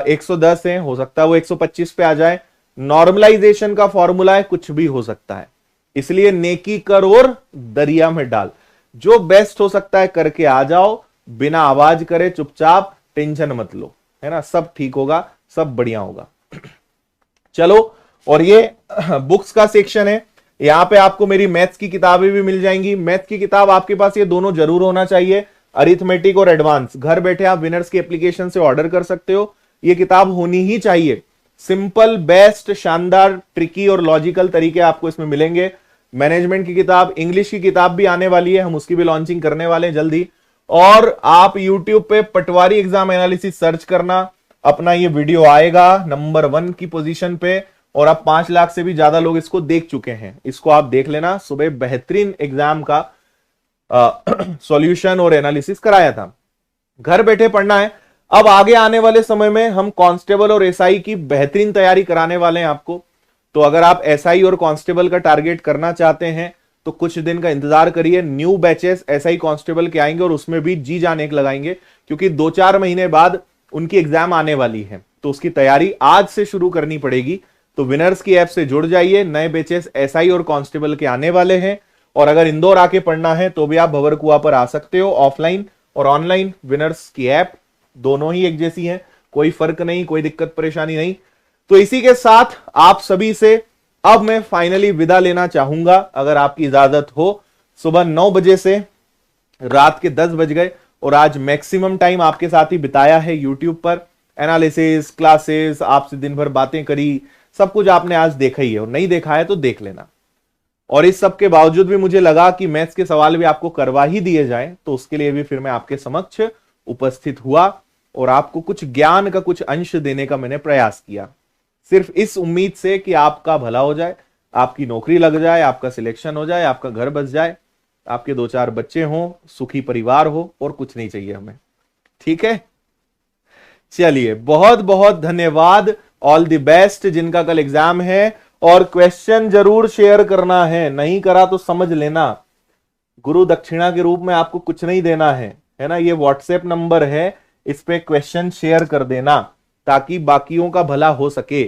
110 है, हो सकता है वो 125 पे आ जाए। नॉर्मलाइजेशन का फॉर्मूला है, कुछ भी हो सकता है। इसलिए नेकी कर और दरिया में डाल, जो बेस्ट हो सकता है करके आ जाओ, बिना आवाज करे, चुपचाप, टेंशन मत लो, है ना। सब ठीक होगा, सब बढ़िया होगा। चलो, और ये बुक्स का सेक्शन है, यहां पे आपको मेरी मैथ्स की किताबें भी मिल जाएंगी। मैथ्स की किताब आपके पास ये दोनों जरूर होना चाहिए, अरिथमेटिक और एडवांस। घर बैठे आप विनर्स की एप्लीकेशन से ऑर्डर कर सकते हो, ये किताब होनी ही चाहिए। सिंपल, बेस्ट, शानदार, ट्रिकी और लॉजिकल तरीके आपको इसमें मिलेंगे। मैनेजमेंट की किताब, इंग्लिश की किताब भी आने वाली है, हम उसकी भी लॉन्चिंग करने वाले हैं जल्दी। और आप यूट्यूब पे पटवारी एग्जाम एनालिसिस सर्च करना, अपना ये वीडियो आएगा नंबर 1 की पोजीशन पे, और अब 5 लाख से भी ज्यादा लोग इसको देख चुके हैं। इसको आप देख लेना, सुबह बेहतरीन एग्जाम का सॉल्यूशन और एनालिसिस कराया था। घर बैठे पढ़ना है। अब आगे आने वाले समय में हम कांस्टेबल और एसआई की बेहतरीन तैयारी कराने वाले हैं आपको। तो अगर आप एसआई और कांस्टेबल का टारगेट करना चाहते हैं तो कुछ दिन का इंतजार करिए। न्यू बैचेस एसआई कांस्टेबल के आएंगे, और उसमें भी जी जान एक लगाएंगे, क्योंकि 2-4 महीने बाद उनकी एग्जाम आने वाली है। तो उसकी तैयारी आज से शुरू करनी पड़ेगी। तो विनर्स की ऐप से जुड़ जाइए, नए बैचेस एसआई और कांस्टेबल के आने वाले हैं। और अगर इंदौर आके पढ़ना है तो भी आप भंवरकुआ पर आ सकते हो, ऑफलाइन और ऑनलाइन। विनर्स की ऐप दोनों ही एक जैसी हैं, कोई फर्क नहीं, कोई दिक्कत परेशानी नहीं। तो इसी के साथ आप सभी से अब मैं फाइनली विदा लेना चाहूंगा, अगर आपकी इजाजत हो। सुबह 9 बजे से रात के 10 बज गए, और आज मैक्सिमम टाइम आपके साथ ही बिताया है यूट्यूब पर। एनालिसिस, क्लासेस, आपसे दिन भर बातें करी, सब कुछ आपने आज देखा ही है, और नहीं देखा है तो देख लेना। और इस सब के बावजूद भी मुझे लगा कि मैथ्स के सवाल भी आपको करवा ही दिए जाए, तो उसके लिए भी फिर मैं आपके समक्ष उपस्थित हुआ, और आपको कुछ ज्ञान का कुछ अंश देने का मैंने प्रयास किया, सिर्फ इस उम्मीद से कि आपका भला हो जाए, आपकी नौकरी लग जाए, आपका सिलेक्शन हो जाए, आपका घर बस जाए, आपके 2-4 बच्चे हों, सुखी परिवार हो, और कुछ नहीं चाहिए हमें। ठीक है, चलिए, बहुत बहुत धन्यवाद। ऑल द बेस्ट जिनका कल एग्जाम है। और क्वेश्चन जरूर शेयर करना है, नहीं करा तो समझ लेना, गुरु दक्षिणा के रूप में आपको कुछ नहीं देना है ना। ये व्हाट्सएप नंबर है, इस पे क्वेश्चन शेयर कर देना ताकि बाकियों का भला हो सके।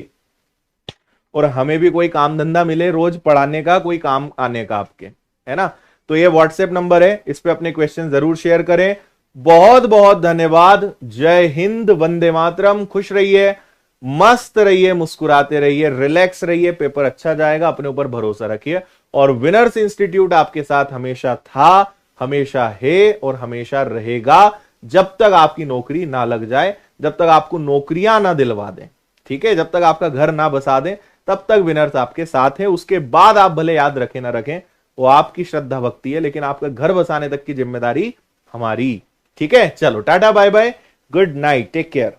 और हमें भी कोई काम धंधा मिले रोज पढ़ाने का, कोई काम आने का आपके, है ना। तो ये व्हाट्सएप नंबर है, इस पे अपने क्वेश्चन जरूर शेयर करें। बहुत बहुत धन्यवाद। जय हिंद, वंदे मातरम। खुश रहिए, मस्त रहिए, मुस्कुराते रहिए, रिलैक्स रहिए, पेपर अच्छा जाएगा, अपने ऊपर भरोसा रखिए। और विनर्स इंस्टीट्यूट आपके साथ हमेशा था, हमेशा है और हमेशा रहेगा, जब तक आपकी नौकरी ना लग जाए, जब तक आपको नौकरियां ना दिलवा दें, ठीक है, जब तक आपका घर ना बसा दें, तब तक विनर्स आपके साथ है। उसके बाद आप भले याद रखें ना रखें, वो आपकी श्रद्धा भक्ति है, लेकिन आपका घर बसाने तक की जिम्मेदारी हमारी। ठीक है, चलो tata bye bye, good night, take care.